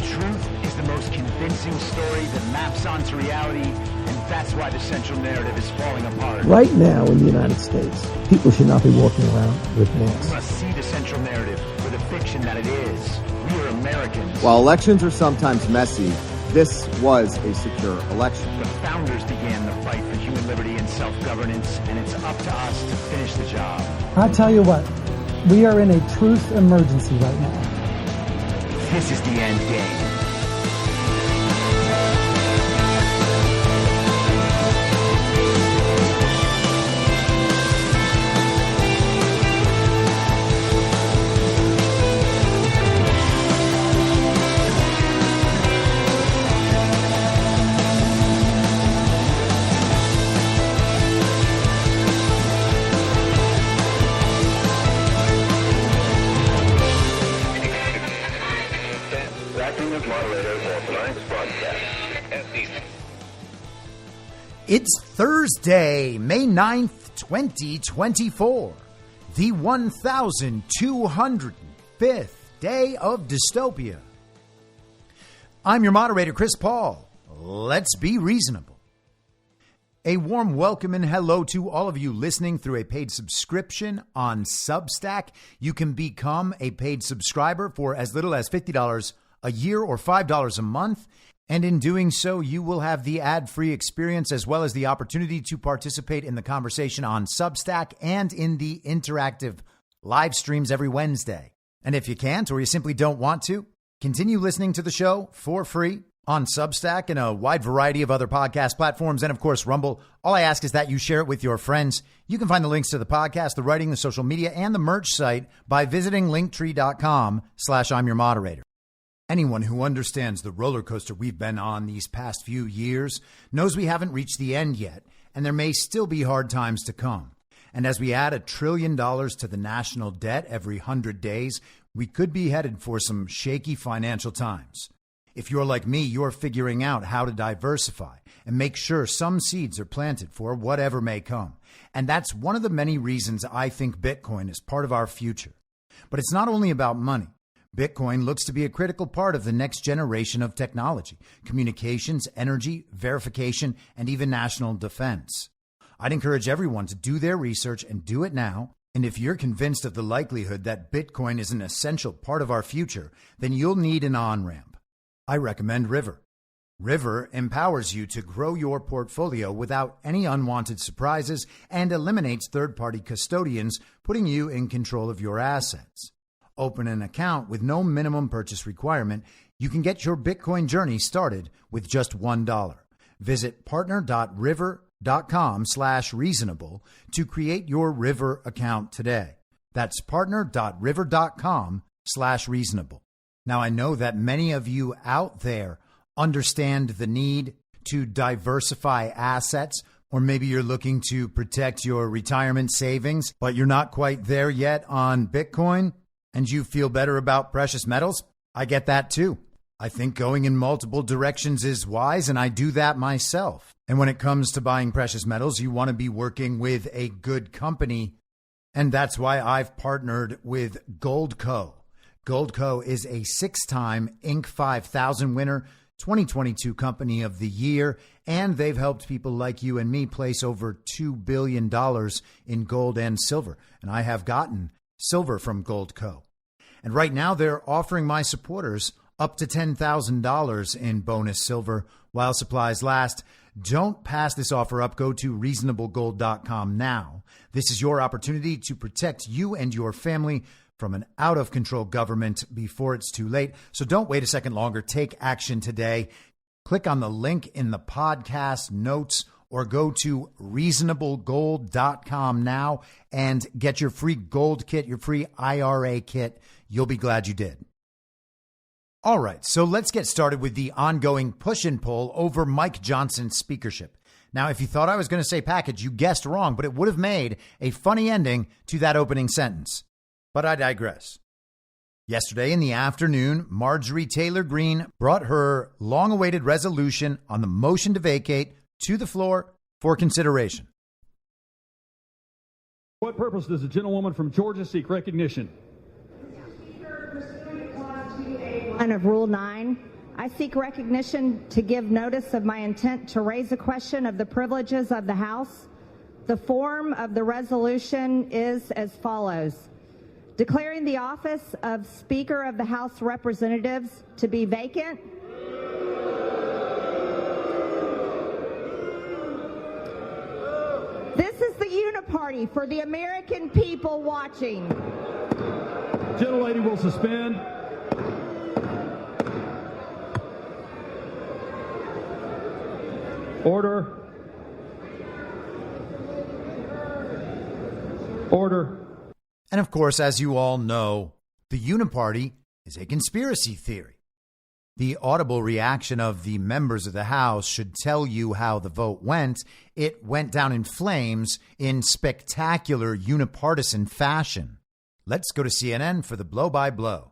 truth is the most convincing story that maps onto reality, and that's why the central narrative is falling apart. Right now in the United States, people should not be walking around with masks. We must see the central narrative for the fiction that it is. We are Americans. While elections are sometimes messy, this was a secure election. The founders began the fight for human liberty and self-governance, and it's up to us to finish the job. I'll tell you what, we are in a truth emergency right now. This is the end game. It's Thursday, May 9th, 2024, the 1,205th day of dystopia. I'm your moderator, Chris Paul. Let's be reasonable. A warm welcome and hello to all of you listening through a paid subscription on Substack. You can become a paid subscriber for as little as $50 a year or $5 a month. And in doing so, you will have the ad-free experience as well as the opportunity to participate in the conversation on Substack and in the interactive live streams every Wednesday. And if you can't or you simply don't want to, continue listening to the show for free on Substack and a wide variety of other podcast platforms and, of course, Rumble. All I ask is that you share it with your friends. You can find the links to the podcast, the writing, the social media, and the merch site by visiting linktree.com/I'mYourModerator. Anyone who understands the roller coaster we've been on these past few years knows we haven't reached the end yet, and there may still be hard times to come. And as we add $1 trillion to the national debt every 100 days, we could be headed for some shaky financial times. If you're like me, you're figuring out how to diversify and make sure some seeds are planted for whatever may come. And that's one of the many reasons I think Bitcoin is part of our future. But it's not only about money. Bitcoin looks to be a critical part of the next generation of technology, communications, energy, verification, and even national defense. I'd encourage everyone to do their research and do it now. And if you're convinced of the likelihood that Bitcoin is an essential part of our future, then you'll need an on-ramp. I recommend River. River empowers you to grow your portfolio without any unwanted surprises and eliminates third-party custodians, putting you in control of your assets. Open an account with no minimum purchase requirement. You can get your Bitcoin journey started with just $1. Visit partner.river.com/reasonable to create your River account today. That's partner.river.com/reasonable. Now, I know that many of you out there understand the need to diversify assets, or maybe you're looking to protect your retirement savings, but you're not quite there yet on Bitcoin. And you feel better about precious metals? I get that too. I think going in multiple directions is wise, and I do that myself. And when it comes to buying precious metals, you want to be working with a good company. And that's why I've partnered with Goldco. Goldco is a 6-time Inc. 5000 winner, 2022 Company of the Year, and they've helped people like you and me place over $2 billion in gold and silver. And I have gotten silver from Goldco. And right now they're offering my supporters up to $10,000 in bonus silver while supplies last. Don't pass this offer up. Go to reasonablegold.com now. This is your opportunity to protect you and your family from an out-of-control government before it's too late. So don't wait a second longer. Take action today. Click on the link in the podcast notes or go to reasonablegold.com now and get your free gold kit, your free IRA kit. You'll be glad you did. All right, so let's get started with the ongoing push and pull over Mike Johnson's speakership. Now, if you thought I was going to say package, you guessed wrong, but it would have made a funny ending to that opening sentence. But I digress. Yesterday in the afternoon, Marjorie Taylor Greene brought her long-awaited resolution on the motion to vacate to the floor for consideration. What purpose does the gentlewoman from Georgia seek recognition? Of Rule 9, I seek recognition to give notice of my intent to raise a question of the privileges of the House. The form of the resolution is as follows. Declaring the office of Speaker of the House of Representatives to be vacant. This is the uniparty for the American people watching. Gentlelady will suspend. Order. Order. And of course, as you all know, the uniparty is a conspiracy theory. The audible reaction of the members of the House should tell you how the vote went. It went down in flames in spectacular unipartisan fashion. Let's go to CNN for the blow-by-blow.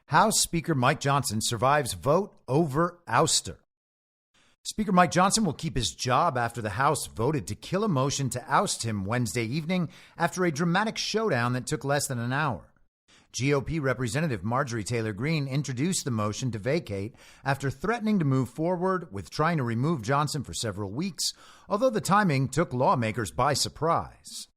House Speaker Mike Johnson survives vote over ouster. Speaker Mike Johnson will keep his job after the House voted to kill a motion to oust him Wednesday evening after a dramatic showdown that took less than an hour. GOP Representative Marjorie Taylor Greene introduced the motion to vacate after threatening to move forward with trying to remove Johnson for several weeks, although the timing took lawmakers by surprise.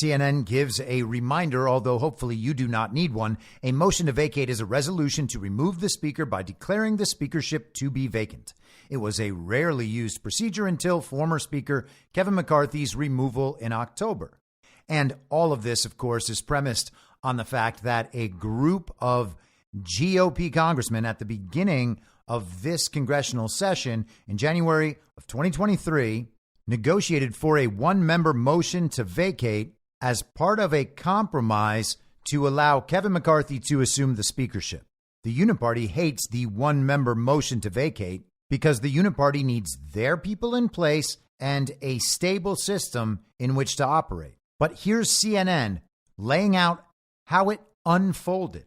CNN gives a reminder, although hopefully you do not need one. A motion to vacate is a resolution to remove the speaker by declaring the speakership to be vacant. It was a rarely used procedure until former Speaker Kevin McCarthy's removal in October. And all of this, of course, is premised on the fact that a group of GOP congressmen at the beginning of this congressional session in January of 2023 negotiated for a one-member motion to vacate as part of a compromise to allow Kevin McCarthy to assume the speakership. The Uniparty hates the one-member motion to vacate because the Uniparty needs their people in place and a stable system in which to operate. But here's CNN laying out how it unfolded.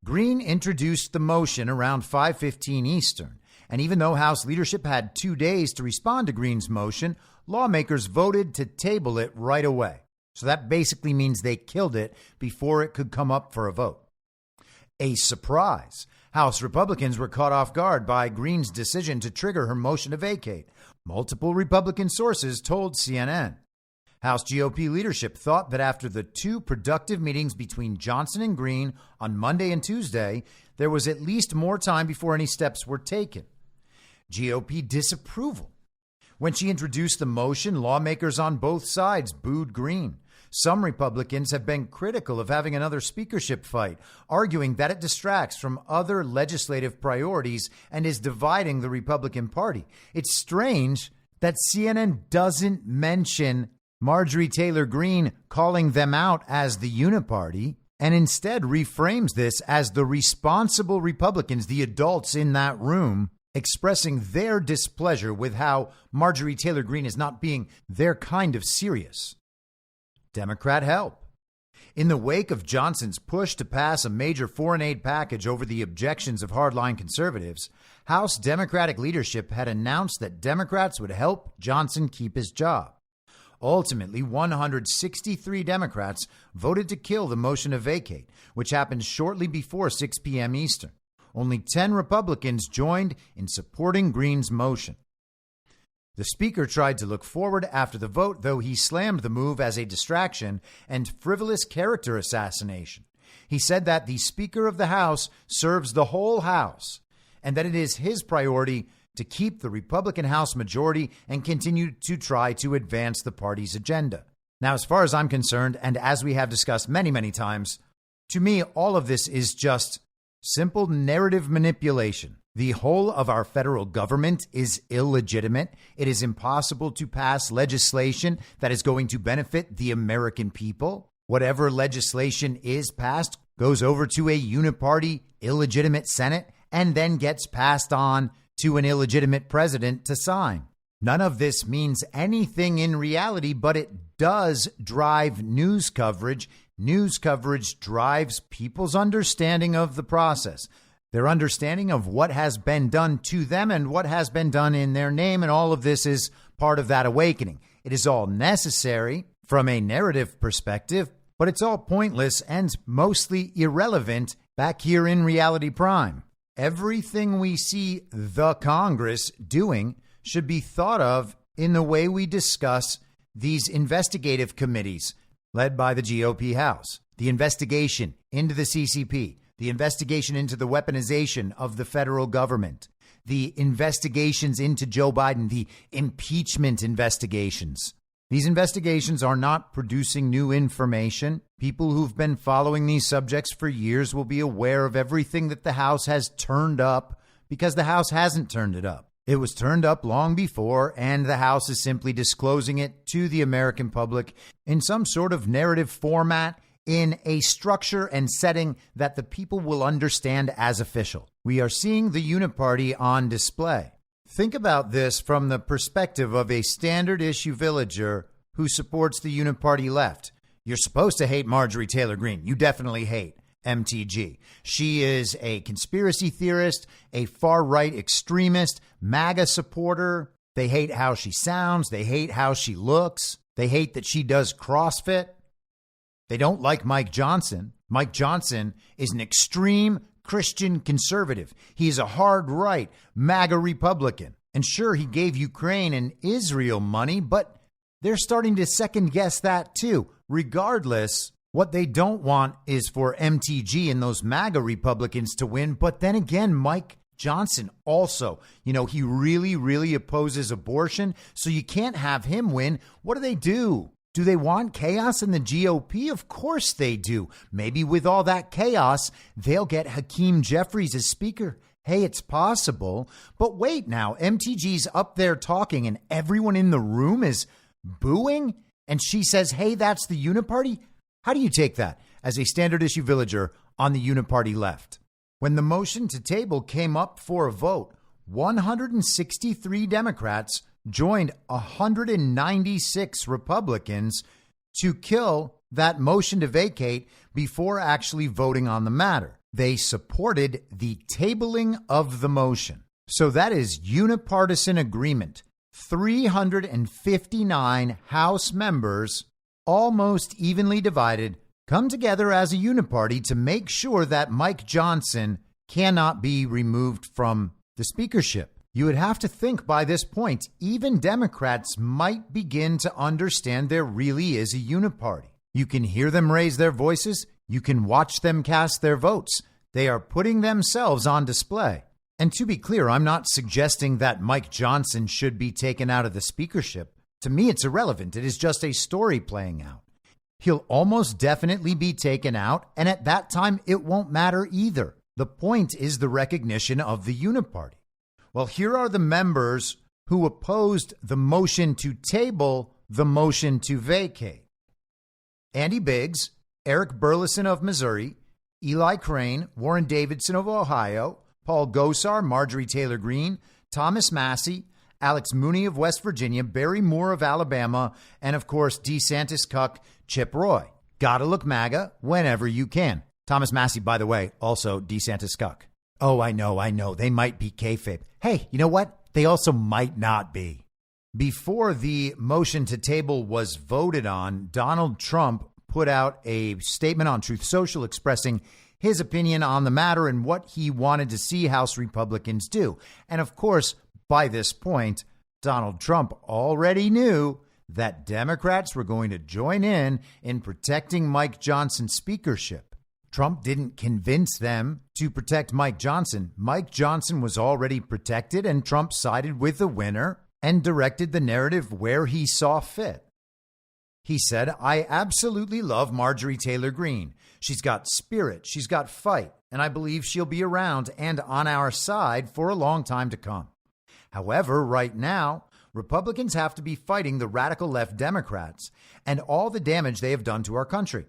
Greene introduced the motion around 5:15 Eastern, and even though House leadership had 2 days to respond to Greene's motion, lawmakers voted to table it right away. So that basically means they killed it before it could come up for a vote. A surprise. House Republicans were caught off guard by Greene's decision to trigger her motion to vacate. Multiple Republican sources told CNN. House GOP leadership thought that after the two productive meetings between Johnson and Greene on Monday and Tuesday, there was at least more time before any steps were taken. GOP disapproval. When she introduced the motion, lawmakers on both sides booed Greene. Some Republicans have been critical of having another speakership fight, arguing that it distracts from other legislative priorities and is dividing the Republican Party. It's strange that CNN doesn't mention Marjorie Taylor Greene calling them out as the Uniparty and instead reframes this as the responsible Republicans, the adults in that room, expressing their displeasure with how Marjorie Taylor Greene is not being their kind of serious. Democrat help. In the wake of Johnson's push to pass a major foreign aid package over the objections of hardline conservatives, House Democratic leadership had announced that Democrats would help Johnson keep his job. Ultimately, 163 Democrats voted to kill the motion to vacate, which happened shortly before 6 p.m. Eastern. Only 10 Republicans joined in supporting Greene's motion. The Speaker tried to look forward after the vote, though he slammed the move as a distraction and frivolous character assassination. He said that the Speaker of the House serves the whole House and that it is his priority to keep the Republican House majority and continue to try to advance the party's agenda. Now, as far as I'm concerned, and as we have discussed many, many times, to me, all of this is just simple narrative manipulation. The whole of our federal government is illegitimate. It is impossible to pass legislation that is going to benefit the American people. Whatever legislation is passed goes over to a uniparty, illegitimate Senate and then gets passed on to an illegitimate president to sign. None of this means anything in reality, but it does drive news coverage. News coverage drives people's understanding of the process, their understanding of what has been done to them and what has been done in their name. And all of this is part of that awakening. It is all necessary from a narrative perspective, but it's all pointless and mostly irrelevant Back here in Reality Prime, everything we see the Congress doing should be thought of in the way we discuss these investigative committees led by the GOP House. The investigation into the CCP, the investigation into the weaponization of the federal government, the investigations into Joe Biden, the impeachment investigations. These investigations are not producing new information. People who've been following these subjects for years will be aware of everything that the House has turned up because the House hasn't turned it up. It was turned up long before, and the House is simply disclosing it to the American public in some sort of narrative format, in a structure and setting that the people will understand as official. We are seeing the uniparty on display. Think about this from the perspective of a standard issue villager who supports the uniparty left. You're supposed to hate Marjorie Taylor Greene. You definitely hate MTG. She is a conspiracy theorist, a far-right extremist, MAGA supporter. They hate how she sounds. They hate how she looks. They hate that she does CrossFit. They don't like Mike Johnson. Mike Johnson is an extreme Christian conservative. He's a hard right MAGA Republican. And sure, he gave Ukraine and Israel money, but they're starting to second guess that too. Regardless, what they don't want is for MTG and those MAGA Republicans to win. But then again, Mike Johnson also, he really, really opposes abortion. So you can't have him win. What do? Do they want chaos in the GOP? Of course they do. Maybe with all that chaos, they'll get Hakeem Jeffries as speaker. Hey, it's possible. But wait now, MTG's up there talking and everyone in the room is booing? And she says, hey, that's the uniparty? How do you take that as a standard issue villager on the uniparty left? When the motion to table came up for a vote, 163 Democrats joined 196 Republicans to kill that motion to vacate before actually voting on the matter. They supported the tabling of the motion. So that is unipartisan agreement. 359 House members, almost evenly divided, come together as a uniparty to make sure that Mike Johnson cannot be removed from the speakership. You would have to think by this point, even Democrats might begin to understand there really is a uniparty. You can hear them raise their voices. You can watch them cast their votes. They are putting themselves on display. And to be clear, I'm not suggesting that Mike Johnson should be taken out of the speakership. To me, it's irrelevant. It is just a story playing out. He'll almost definitely be taken out, and at that time, it won't matter either. The point is the recognition of the uniparty. Well, here are the members who opposed the motion to table the motion to vacate. Andy Biggs, Eric Burleson of Missouri, Eli Crane, Warren Davidson of Ohio, Paul Gosar, Marjorie Taylor Greene, Thomas Massey, Alex Mooney of West Virginia, Barry Moore of Alabama, and of course, DeSantis cuck Chip Roy. Gotta look MAGA whenever you can. Thomas Massey, by the way, also DeSantis cuck. Oh, I know. They might be kayfabe. Hey, you know what? They also might not be. Before the motion to table was voted on, Donald Trump put out a statement on Truth Social expressing his opinion on the matter and what he wanted to see House Republicans do. And of course, by this point, Donald Trump already knew that Democrats were going to join in protecting Mike Johnson's speakership. Trump didn't convince them to protect Mike Johnson. Mike Johnson was already protected, and Trump sided with the winner and directed the narrative where he saw fit. He said, I absolutely love Marjorie Taylor Greene. She's got spirit, she's got fight, and I believe she'll be around and on our side for a long time to come. However, right now, Republicans have to be fighting the radical left Democrats and all the damage they have done to our country.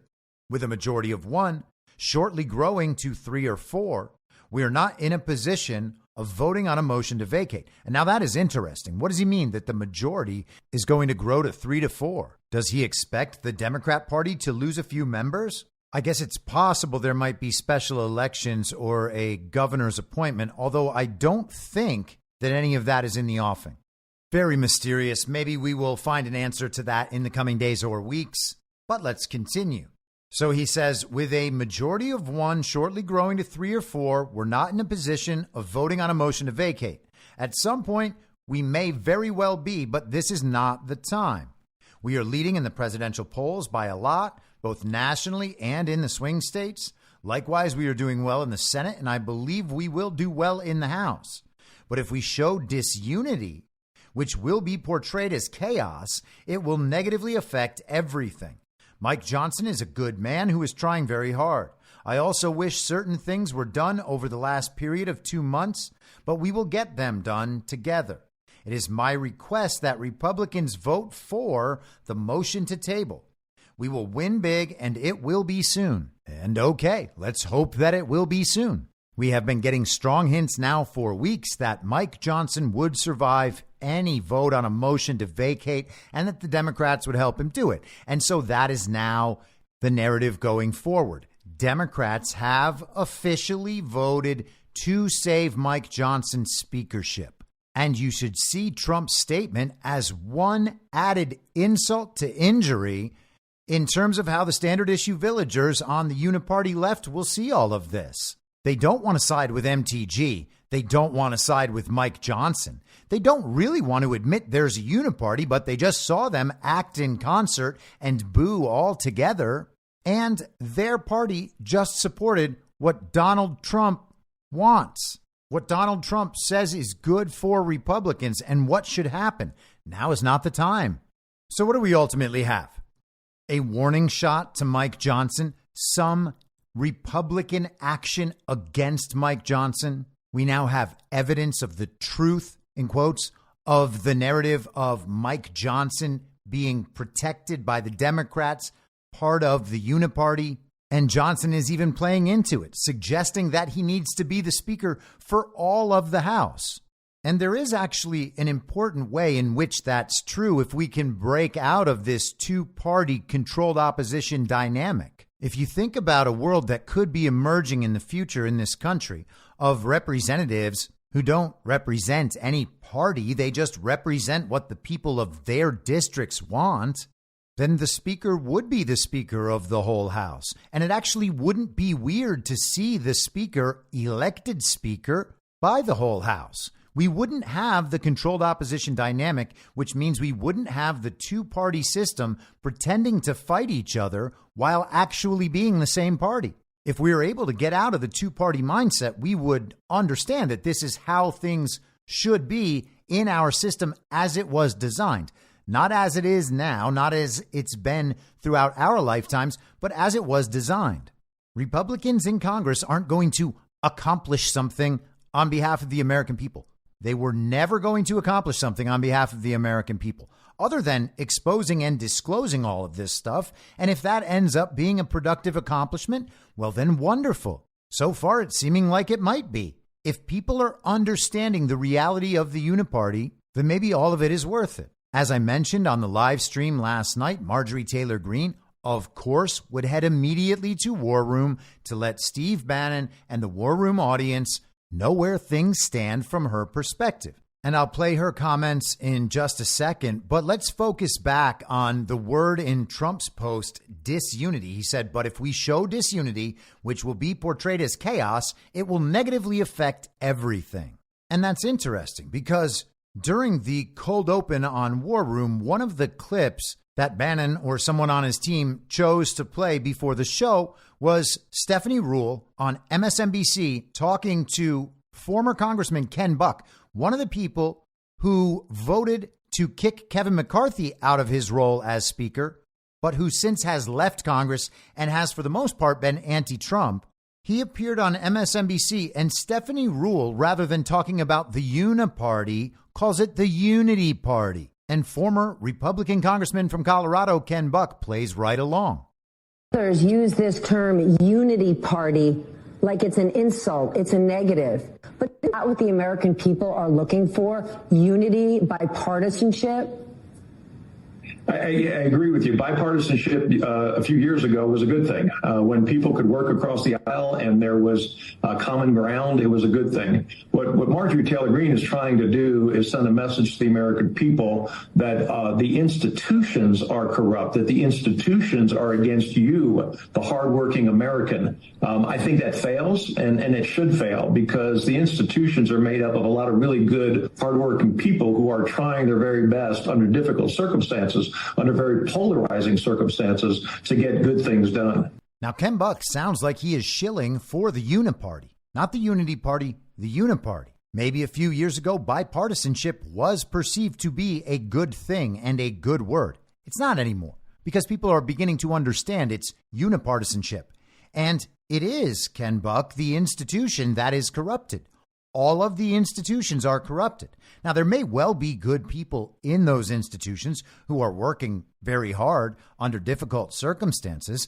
With a majority of one, shortly growing to 3 or 4, we are not in a position of voting on a motion to vacate. And now that is interesting. What does he mean that the majority is going to grow to 3 to 4? Does he expect the Democrat Party to lose a few members? I guess it's possible there might be special elections or a governor's appointment, although I don't think that any of that is in the offing. Very mysterious. Maybe we will find an answer to that in the coming days or weeks. But let's continue. So he says, with a majority of 1 shortly growing to 3 or 4, we're not in a position of voting on a motion to vacate. At some point, we may very well be, but this is not the time. We are leading in the presidential polls by a lot, both nationally and in the swing states. Likewise, we are doing well in the Senate, and I believe we will do well in the House. But if we show disunity, which will be portrayed as chaos, it will negatively affect everything. Mike Johnson is a good man who is trying very hard. I also wish certain things were done over the last period of 2 months, but we will get them done together. It is my request that Republicans vote for the motion to table. We will win big, and it will be soon. And okay, let's hope that it will be soon. We have been getting strong hints now for weeks that Mike Johnson would survive any vote on a motion to vacate and that the Democrats would help him do it. And so that is now the narrative going forward. Democrats have officially voted to save Mike Johnson's speakership. And you should see Trump's statement as one added insult to injury in terms of how the standard issue villagers on the uniparty left will see all of this. They don't want to side with MTG. They don't want to side with Mike Johnson. They don't really want to admit there's a uniparty, but they just saw them act in concert and boo all together. And their party just supported what Donald Trump wants, what Donald Trump says is good for Republicans and what should happen. Now is not the time. So what do we ultimately have? A warning shot to Mike Johnson, some Republican action against Mike Johnson. We now have evidence of the truth, in quotes, of the narrative of Mike Johnson being protected by the Democrats, part of the uniparty. And Johnson is even playing into it, suggesting that he needs to be the speaker for all of the House. And there is actually an important way in which that's true if we can break out of this two-party controlled opposition dynamic. If you think about a world that could be emerging in the future in this country of representatives who don't represent any party, they just represent what the people of their districts want, then the speaker would be the speaker of the whole House. And it actually wouldn't be weird to see the speaker elected speaker by the whole House. We wouldn't have the controlled opposition dynamic, which means we wouldn't have the two-party system pretending to fight each other while actually being the same party. If we were able to get out of the two-party mindset, we would understand that this is how things should be in our system as it was designed. Not as it is now, not as it's been throughout our lifetimes, but as it was designed. Republicans in Congress aren't going to accomplish something on behalf of the American people. They were never going to accomplish something on behalf of the American people other than exposing and disclosing all of this stuff. And if that ends up being a productive accomplishment, well, then wonderful. So far, it's seeming like it might be. If people are understanding the reality of the uniparty, then maybe all of it is worth it. As I mentioned on the live stream last night, Marjorie Taylor Greene, of course, would head immediately to War Room to let Steve Bannon and the War Room audience know where things stand from her perspective. And I'll play her comments in just a second, but let's focus back on the word in Trump's post, disunity. He said, but if we show disunity, which will be portrayed as chaos, it will negatively affect everything. And that's interesting because during the cold open on War Room, one of the clips that Bannon or someone on his team chose to play before the show was Stephanie Ruhle on MSNBC talking to former Congressman Ken Buck, one of the people who voted to kick Kevin McCarthy out of his role as Speaker, but who since has left Congress and has for the most part been anti-Trump. He appeared on MSNBC, and Stephanie Ruhle, rather than talking about the Uniparty, calls it the Unity Party. And former Republican Congressman from Colorado, Ken Buck, plays right along. Others use this term unity party like it's an insult, it's a negative. But that's not what the American people are looking for, unity, bipartisanship. I agree with you. Bipartisanship a few years ago was a good thing. When people could work across the aisle and there was common ground, it was a good thing. What Marjorie Taylor Greene is trying to do is send a message to the American people that the institutions are corrupt, that the institutions are against you, the hardworking American. I think that fails, and it should fail, because the institutions are made up of a lot of really good, hardworking people who are trying their very best under difficult circumstances, under very polarizing circumstances, to get good things done. Now, Ken Buck sounds like he is shilling for the Uniparty, not the Unity Party, the Uniparty. Maybe a few years ago, bipartisanship was perceived to be a good thing and a good word. It's not anymore, because people are beginning to understand it's unipartisanship. And it is, Ken Buck, the institution that is corrupted. All of the institutions are corrupted. Now, there may well be good people in those institutions who are working very hard under difficult circumstances,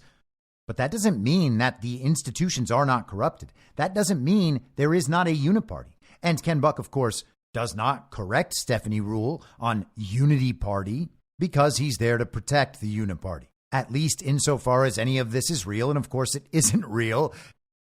but that doesn't mean that the institutions are not corrupted. That doesn't mean there is not a uniparty. And Ken Buck, of course, does not correct Stephanie Ruhle on Unity Party because he's there to protect the Uniparty, at least insofar as any of this is real. And of course, it isn't real,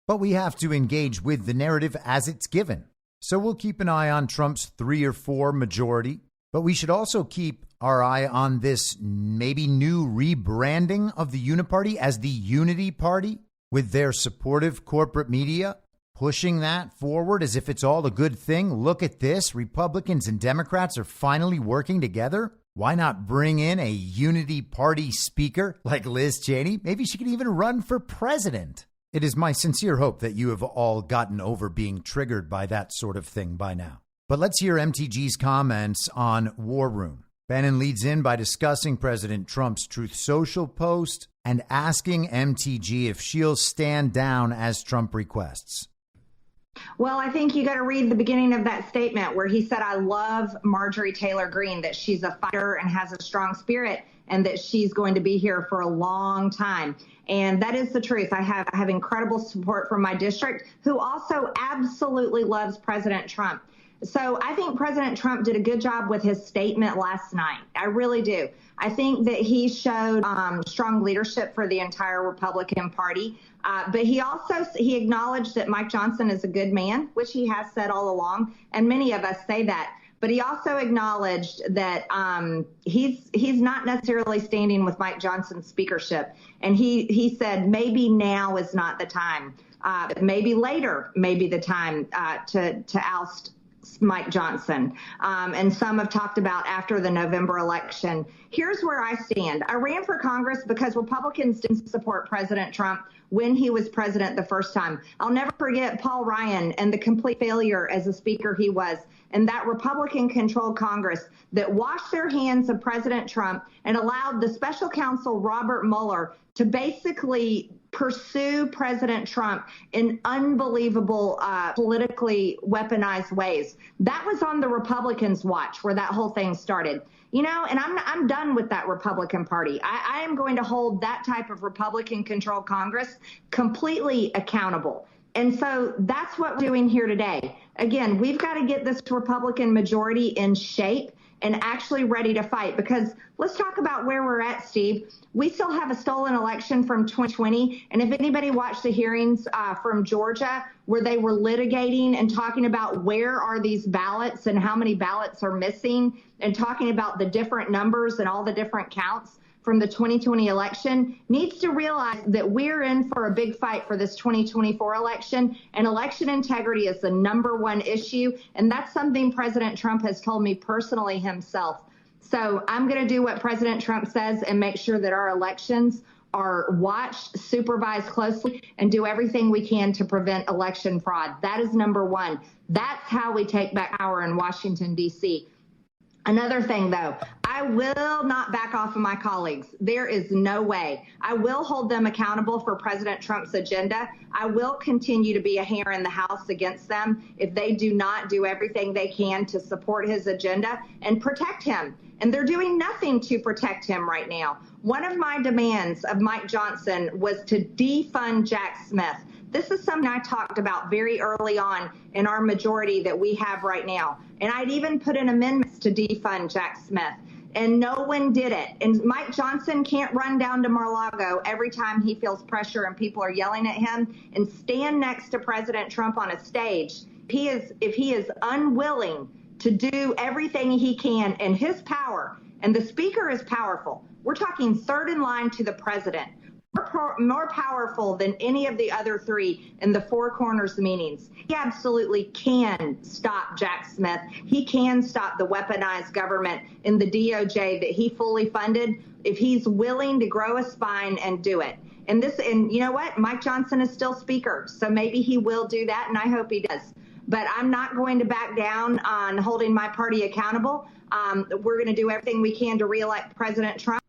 but we have to engage with the narrative as it's given. So we'll keep an eye on Trump's 3 or 4 majority, but we should also keep our eye on this maybe new rebranding of the Uniparty as the Unity Party, with their supportive corporate media pushing that forward as if it's all a good thing. Look at this. Republicans and Democrats are finally working together. Why not bring in a Unity Party speaker like Liz Cheney? Maybe she could even run for president. It is my sincere hope that you have all gotten over being triggered by that sort of thing by now. But let's hear MTG's comments on War Room. Bannon leads in by discussing President Trump's Truth Social post and asking MTG if she'll stand down as Trump requests. Well, I think you got to read the beginning of that statement where he said, I love Marjorie Taylor Greene, that she's a fighter and has a strong spirit, and that she's going to be here for a long time. And that is the truth. I have incredible support from my district, who also absolutely loves President Trump. So I think President Trump did a good job with his statement last night. I really do. I think that he showed strong leadership for the entire Republican Party. But he acknowledged that Mike Johnson is a good man, which he has said all along, and many of us say that. But he also acknowledged that he's not necessarily standing with Mike Johnson's speakership. And he said maybe now is not the time. Maybe later may be the time to oust Mike Johnson. And some have talked about after the November election. Here's where I stand. I ran for Congress because Republicans didn't support President Trump when he was president the first time. I'll never forget Paul Ryan and the complete failure as a speaker he was, and that Republican-controlled Congress that washed their hands of President Trump and allowed the special counsel Robert Mueller to basically pursue President Trump in unbelievable politically weaponized ways. That was on the Republicans' watch where that whole thing started. You know, and I'm done with that Republican Party. I am going to hold that type of Republican-controlled Congress completely accountable. And so that's what we're doing here today. Again, we've got to get this Republican majority in shape and actually ready to fight, because let's talk about where we're at, Steve. We still have a stolen election from 2020. And if anybody watched the hearings from Georgia where they were litigating and talking about where are these ballots and how many ballots are missing and talking about the different numbers and all the different counts from the 2020 election, needs to realize that we're in for a big fight for this 2024 election, and election integrity is the #1 issue, and that's something President Trump has told me personally himself. So I'm going to do what President Trump says and make sure that our elections are watched, supervised closely, and do everything we can to prevent election fraud. That is #1. That's how we take back power in Washington, D.C. Another thing, though, I will not back off of my colleagues. There is no way. I will hold them accountable for President Trump's agenda. I will continue to be a hair in the House against them if they do not do everything they can to support his agenda and protect him. And they're doing nothing to protect him right now. One of my demands of Mike Johnson was to defund Jack Smith. This is something I talked about very early on in our majority that we have right now. And I'd even put in amendments to defund Jack Smith. and no one did it. And Mike Johnson can't run down to Mar-a-Lago every time he feels pressure and people are yelling at him and stand next to President Trump on a stage. If he is unwilling to do everything he can in his power, and the speaker is powerful. We're talking third in line to the president. More powerful than any of the other three in the Four Corners meetings. He absolutely can stop Jack Smith. He can stop the weaponized government in the DOJ that he fully funded if he's willing to grow a spine and do it. And you know what? Mike Johnson is still speaker, so maybe he will do that, and I hope he does. But I'm not going to back down on holding my party accountable. We're going to do everything we can to reelect President Trump.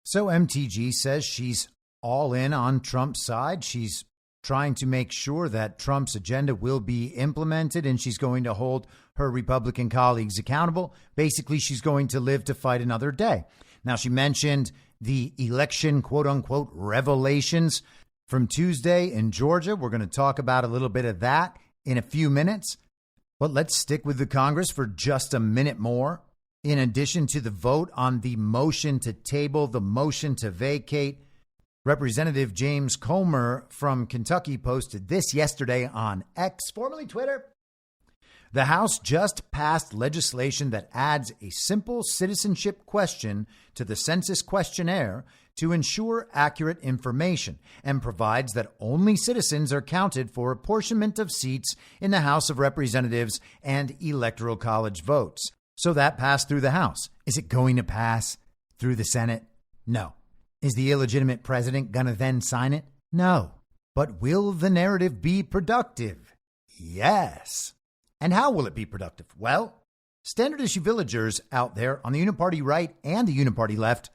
So MTG says she's all in on Trump's side. She's trying to make sure that Trump's agenda will be implemented, and she's going to hold her Republican colleagues accountable. Basically, she's going to live to fight another day. Now, she mentioned the election, quote unquote, revelations from Tuesday in Georgia. We're going to talk about a little bit of that in a few minutes. But let's stick with the Congress for just a minute more. In addition to the vote on the motion to table, the motion to vacate, Representative James Comer from Kentucky posted this yesterday on X, formerly Twitter. The House just passed legislation that adds a simple citizenship question to the census questionnaire to ensure accurate information and provides that only citizens are counted for apportionment of seats in the House of Representatives and Electoral College votes. So that passed through the House. Is it going to pass through the Senate? No. Is the illegitimate president going to then sign it? No. But will the narrative be productive? Yes. And how will it be productive? Well, standard issue villagers out there on the uniparty right and the uniparty left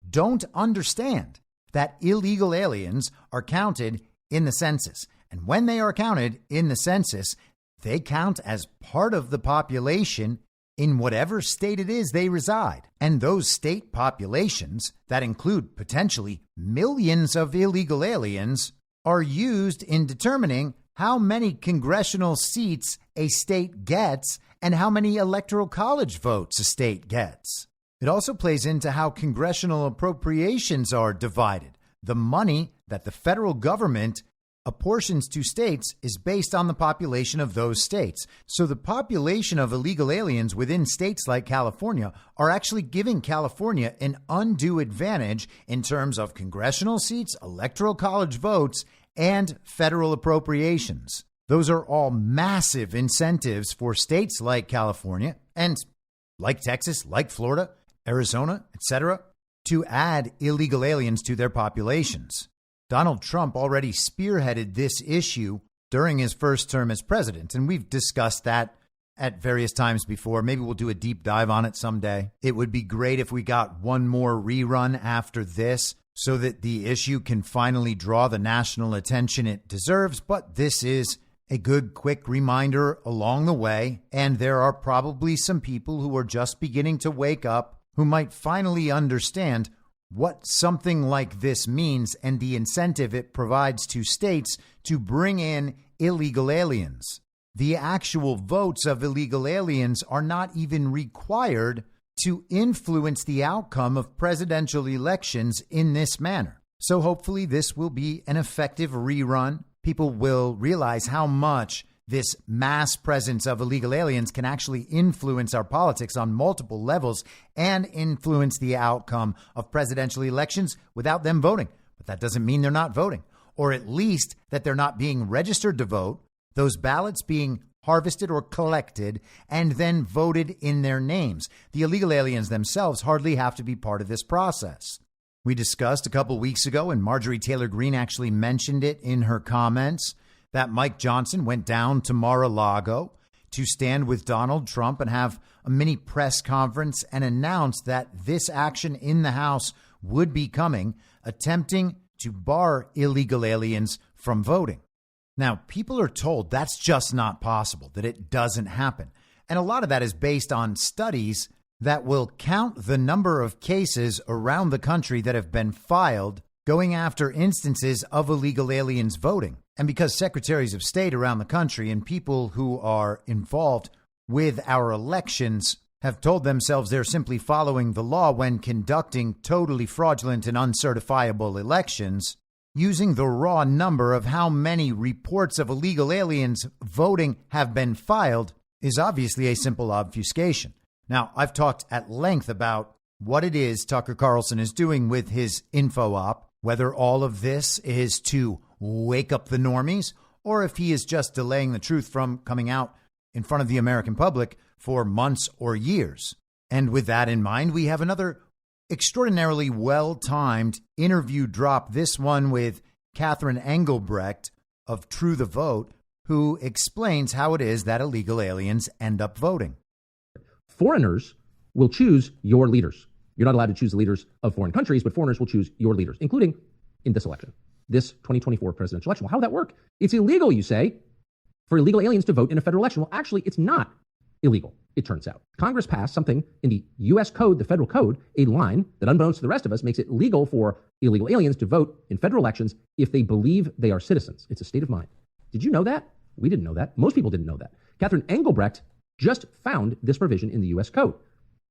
don't understand that illegal aliens are counted in the census. And when they are counted in the census, they count as part of the population in whatever state it is they reside. And those state populations that include potentially millions of illegal aliens are used in determining how many congressional seats a state gets and how many electoral college votes a state gets. It also plays into how congressional appropriations are divided. The money that the federal government apportions to states is based on the population of those states. So the population of illegal aliens within states like California are actually giving California an undue advantage in terms of congressional seats, electoral college votes, and federal appropriations. Those are all massive incentives for states like California and like Texas, like Florida, Arizona, etc., to add illegal aliens to their populations. Donald Trump already spearheaded this issue during his first term as president, and we've discussed that at various times before. Maybe we'll do a deep dive on it someday. It would be great if we got one more rerun after this so that the issue can finally draw the national attention it deserves, but this is a good quick reminder along the way, and there are probably some people who are just beginning to wake up who might finally understand what something like this means and the incentive it provides to states to bring in illegal aliens. The actual votes of illegal aliens are not even required to influence the outcome of presidential elections in this manner. So hopefully this will be an effective rerun. People will realize how much this mass presence of illegal aliens can actually influence our politics on multiple levels and influence the outcome of presidential elections without them voting. But that doesn't mean they're not voting, or at least that they're not being registered to vote, those ballots being harvested or collected and then voted in their names. The illegal aliens themselves hardly have to be part of this process. We discussed a couple weeks ago, and Marjorie Taylor Greene actually mentioned it in her comments, that Mike Johnson went down to Mar-a-Lago to stand with Donald Trump and have a mini press conference and announce that this action in the House would be coming, attempting to bar illegal aliens from voting. Now, people are told that's just not possible, that it doesn't happen. And a lot of that is based on studies that will count the number of cases around the country that have been filed going after instances of illegal aliens voting. And because secretaries of state around the country and people who are involved with our elections have told themselves they're simply following the law when conducting totally fraudulent and uncertifiable elections, using the raw number of how many reports of illegal aliens voting have been filed is obviously a simple obfuscation. Now, I've talked at length about what it is Tucker Carlson is doing with his info op, whether all of this is to wake up the normies or if he is just delaying the truth from coming out in front of the American public for months or years. And with that in mind, we have another extraordinarily well-timed interview drop, this one with Catherine Engelbrecht of True the Vote, who explains how it is that illegal aliens end up voting. Foreigners will choose your leaders. You're not allowed to choose the leaders of foreign countries, but foreigners will choose your leaders, including in this election, this 2024 presidential election. Well, how would that work? It's illegal, you say, for illegal aliens to vote in a federal election. Well, actually, it's not illegal, it turns out. Congress passed something in the U.S. code, the federal code, a line that, unbeknownst to the rest of us, makes it legal for illegal aliens to vote in federal elections if they believe they are citizens. It's a state of mind. Did you know that? We didn't know that. Most people didn't know that. Catherine Engelbrecht just found this provision in the U.S. code.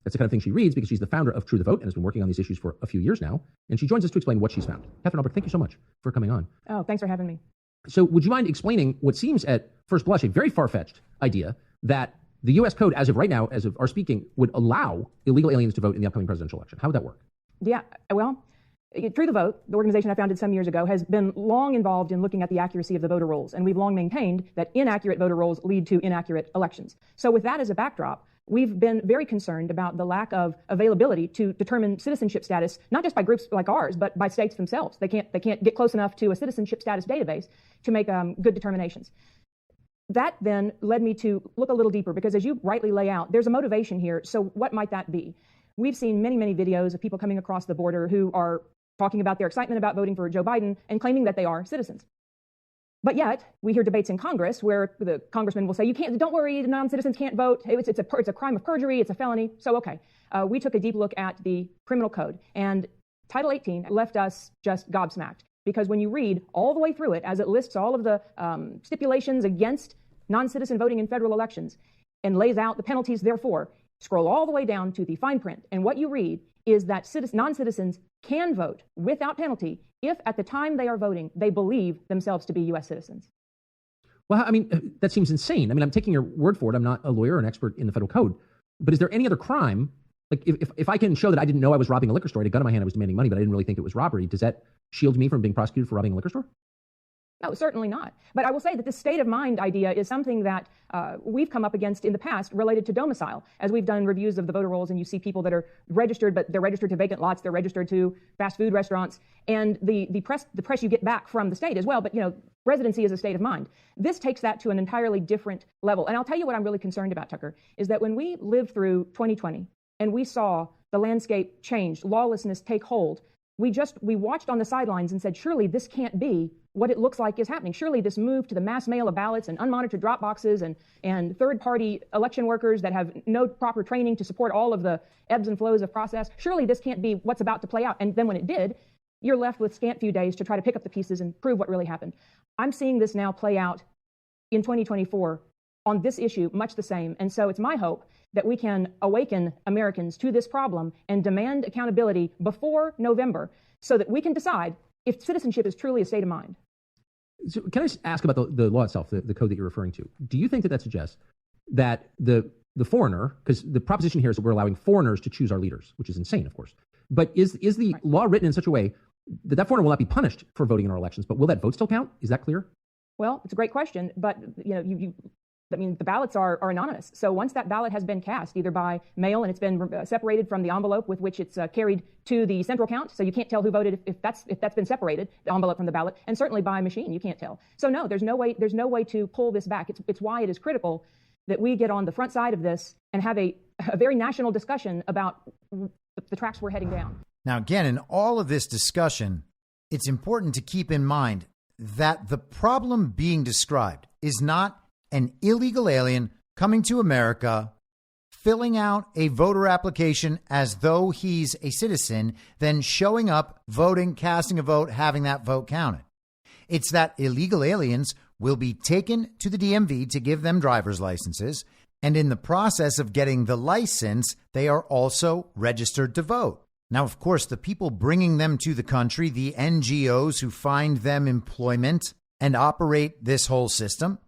That's the kind of thing she reads because she's the founder of True the Vote and has been working on these issues for a few years now. And she joins us to explain what she's found. Catherine Engelbrecht, thank you so much for coming on. Oh, thanks for having me. So would you mind explaining what seems at first blush a very far-fetched idea that the U.S. code, as of right now, as of our speaking, would allow illegal aliens to vote in the upcoming presidential election? How would that work? Yeah, well, True the Vote, the organization I founded some years ago, has been long involved in looking at the accuracy of the voter rolls. And we've long maintained that inaccurate voter rolls lead to inaccurate elections. So with that as a backdrop, we've been very concerned about the lack of availability to determine citizenship status, not just by groups like ours, but by states themselves. They can't get close enough to a citizenship status database to make good determinations. That then led me to look a little deeper because, as you rightly lay out, there's a motivation here. So what might that be? We've seen many, many videos of people coming across the border who are talking about their excitement about voting for Joe Biden and claiming that they are citizens. But yet, we hear debates in Congress where the congressman will say, don't worry, non-citizens can't vote. It's a crime of perjury. It's a felony. So, okay, we took a deep look at the criminal code. And Title 18 left us just gobsmacked. Because when you read all the way through it, as it lists all of the stipulations against non-citizen voting in federal elections and lays out the penalties therefore, scroll all the way down to the fine print. And what you read is that non-citizens can vote without penalty if at the time they are voting, they believe themselves to be U.S. citizens. Well, I mean, that seems insane. I mean, I'm taking your word for it. I'm not a lawyer or an expert in the federal code. But is there any other crime? Like if I can show that I didn't know I was robbing a liquor store, I had a gun in my hand, I was demanding money, but I didn't really think it was robbery, does that shield me from being prosecuted for robbing a liquor store? No, certainly not. But I will say that this state of mind idea is something that we've come up against in the past related to domicile. As we've done reviews of the voter rolls and you see people that are registered, but they're registered to vacant lots, they're registered to fast food restaurants, and the press you get back from the state as well. But, residency is a state of mind. This takes that to an entirely different level. And I'll tell you what I'm really concerned about, Tucker, is that when we lived through 2020 and we saw the landscape change, lawlessness take hold, we watched on the sidelines and said, surely this can't be what it looks like is happening. Surely this move to the mass mail of ballots and unmonitored drop boxes and third-party election workers that have no proper training to support all of the ebbs and flows of process, surely this can't be what's about to play out. And then when it did, you're left with scant few days to try to pick up the pieces and prove what really happened. I'm seeing this now play out in 2024 on this issue, much the same. And so it's my hope that we can awaken Americans to this problem and demand accountability before November so that we can decide if citizenship is truly a state of mind. So can I just ask about the law itself, the code that you're referring to? Do you think that suggests that the foreigner, because the proposition here is that we're allowing foreigners to choose our leaders, which is insane, of course. But is the law written in such a way that foreigner will not be punished for voting in our elections, but will that vote still count? Is that clear? Well, it's a great question, but the ballots are anonymous. So once that ballot has been cast, either by mail and it's been separated from the envelope with which it's carried to the central count, so you can't tell who voted if that's been separated, the envelope from the ballot, and certainly by machine, you can't tell. So no, there's no way to pull this back. It's why it is critical that we get on the front side of this and have a very national discussion about the tracks we're heading down. Now, again, in all of this discussion, it's important to keep in mind that the problem being described is not an illegal alien coming to America, filling out a voter application as though he's a citizen, then showing up, voting, casting a vote, having that vote counted. It's that illegal aliens will be taken to the DMV to give them driver's licenses. And in the process of getting the license, they are also registered to vote. Now, of course, the people bringing them to the country, the NGOs who find them employment and operate this whole system,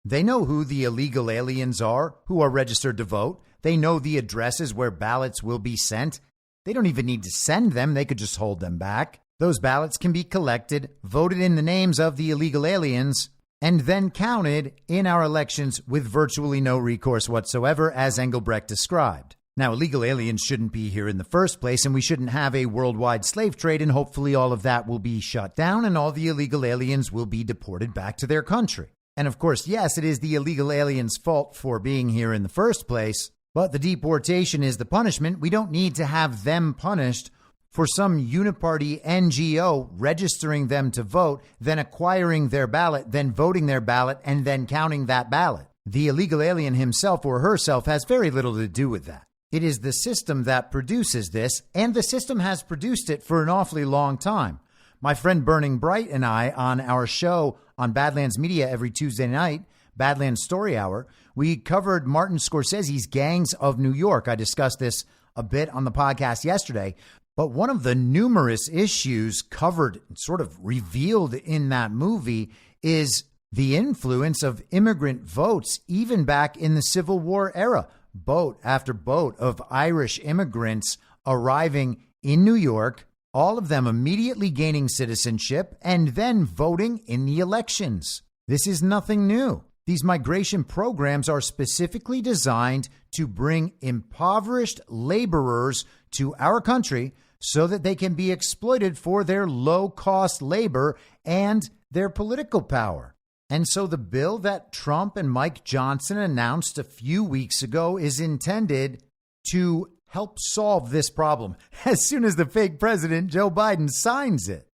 they know who the illegal aliens are who are registered to vote. They know the addresses where ballots will be sent. They don't even need to send them. They could just hold them back. Those ballots can be collected, voted in the names of the illegal aliens, and then counted in our elections with virtually no recourse whatsoever, as Engelbrecht described. Now, illegal aliens shouldn't be here in the first place, and we shouldn't have a worldwide slave trade, and hopefully all of that will be shut down, and all the illegal aliens will be deported back to their country. And of course, yes, it is the illegal aliens' fault for being here in the first place, but the deportation is the punishment. We don't need to have them punished for some uniparty NGO registering them to vote, then acquiring their ballot, then voting their ballot, and then counting that ballot. The illegal alien himself or herself has very little to do with that. It is the system that produces this, and the system has produced it for an awfully long time. My friend Burning Bright and I, on our show on Badlands Media every Tuesday night, Badlands Story Hour, we covered Martin Scorsese's Gangs of New York. I discussed this a bit on the podcast yesterday, but one of the numerous issues covered, sort of revealed in that movie, is the influence of immigrant votes, even back in the Civil War era. Boat after boat of Irish immigrants arriving in New York, all of them immediately gaining citizenship and then voting in the elections. This is nothing new. These migration programs are specifically designed to bring impoverished laborers to our country so that they can be exploited for their low-cost labor and their political power. And so the bill that Trump and Mike Johnson announced a few weeks ago is intended to help solve this problem as soon as the fake president, Joe Biden, signs it.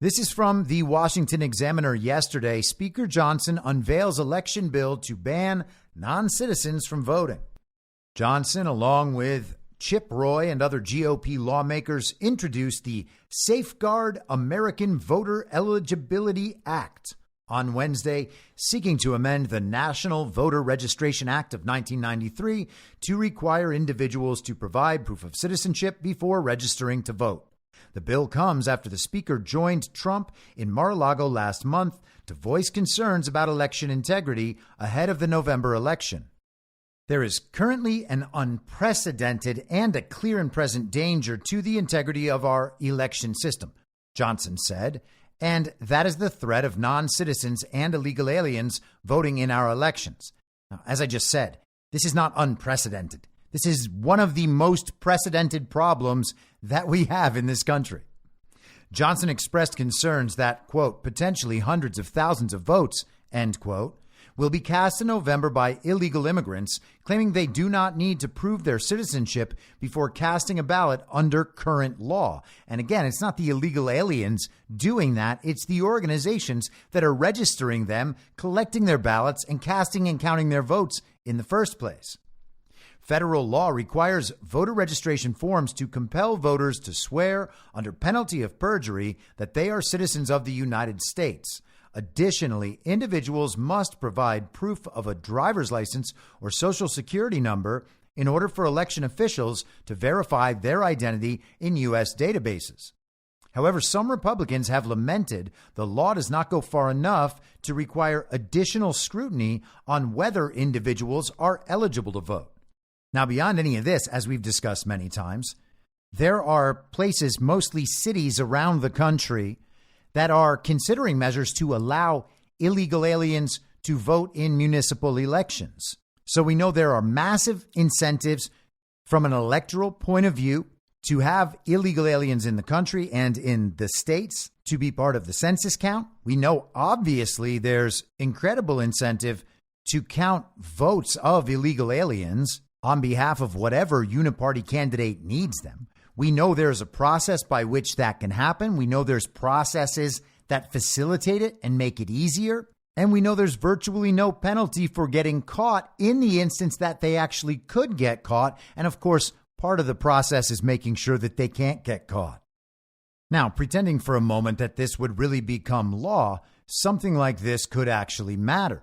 This is from the Washington Examiner yesterday. Speaker Johnson unveils election bill to ban non-citizens from voting. Johnson, along with Chip Roy and other GOP lawmakers, introduced the Safeguard American Voter Eligibility Act on Wednesday, seeking to amend the National Voter Registration Act of 1993 to require individuals to provide proof of citizenship before registering to vote. The bill comes after the speaker joined Trump in Mar-a-Lago last month to voice concerns about election integrity ahead of the November election. There is currently an unprecedented and a clear and present danger to the integrity of our election system, Johnson said, and that is the threat of non-citizens and illegal aliens voting in our elections. Now, as I just said, this is not unprecedented. This is one of the most precedented problems that we have in this country. Johnson expressed concerns that, quote, potentially hundreds of thousands of votes, end quote, will be cast in November by illegal immigrants, claiming they do not need to prove their citizenship before casting a ballot under current law. And again, it's not the illegal aliens doing that. It's the organizations that are registering them, collecting their ballots, and casting and counting their votes in the first place. Federal law requires voter registration forms to compel voters to swear under penalty of perjury that they are citizens of the United States. Additionally, individuals must provide proof of a driver's license or social security number in order for election officials to verify their identity in U.S. databases. However, some Republicans have lamented the law does not go far enough to require additional scrutiny on whether individuals are eligible to vote. Now, beyond any of this, as we've discussed many times, there are places, mostly cities around the country, that are considering measures to allow illegal aliens to vote in municipal elections. So we know there are massive incentives from an electoral point of view to have illegal aliens in the country and in the states to be part of the census count. We know obviously there's incredible incentive to count votes of illegal aliens on behalf of whatever uniparty candidate needs them. We know there's a process by which that can happen. We know there's processes that facilitate it and make it easier. And we know there's virtually no penalty for getting caught in the instance that they actually could get caught. And of course, part of the process is making sure that they can't get caught. Now, pretending for a moment that this would really become law, something like this could actually matter.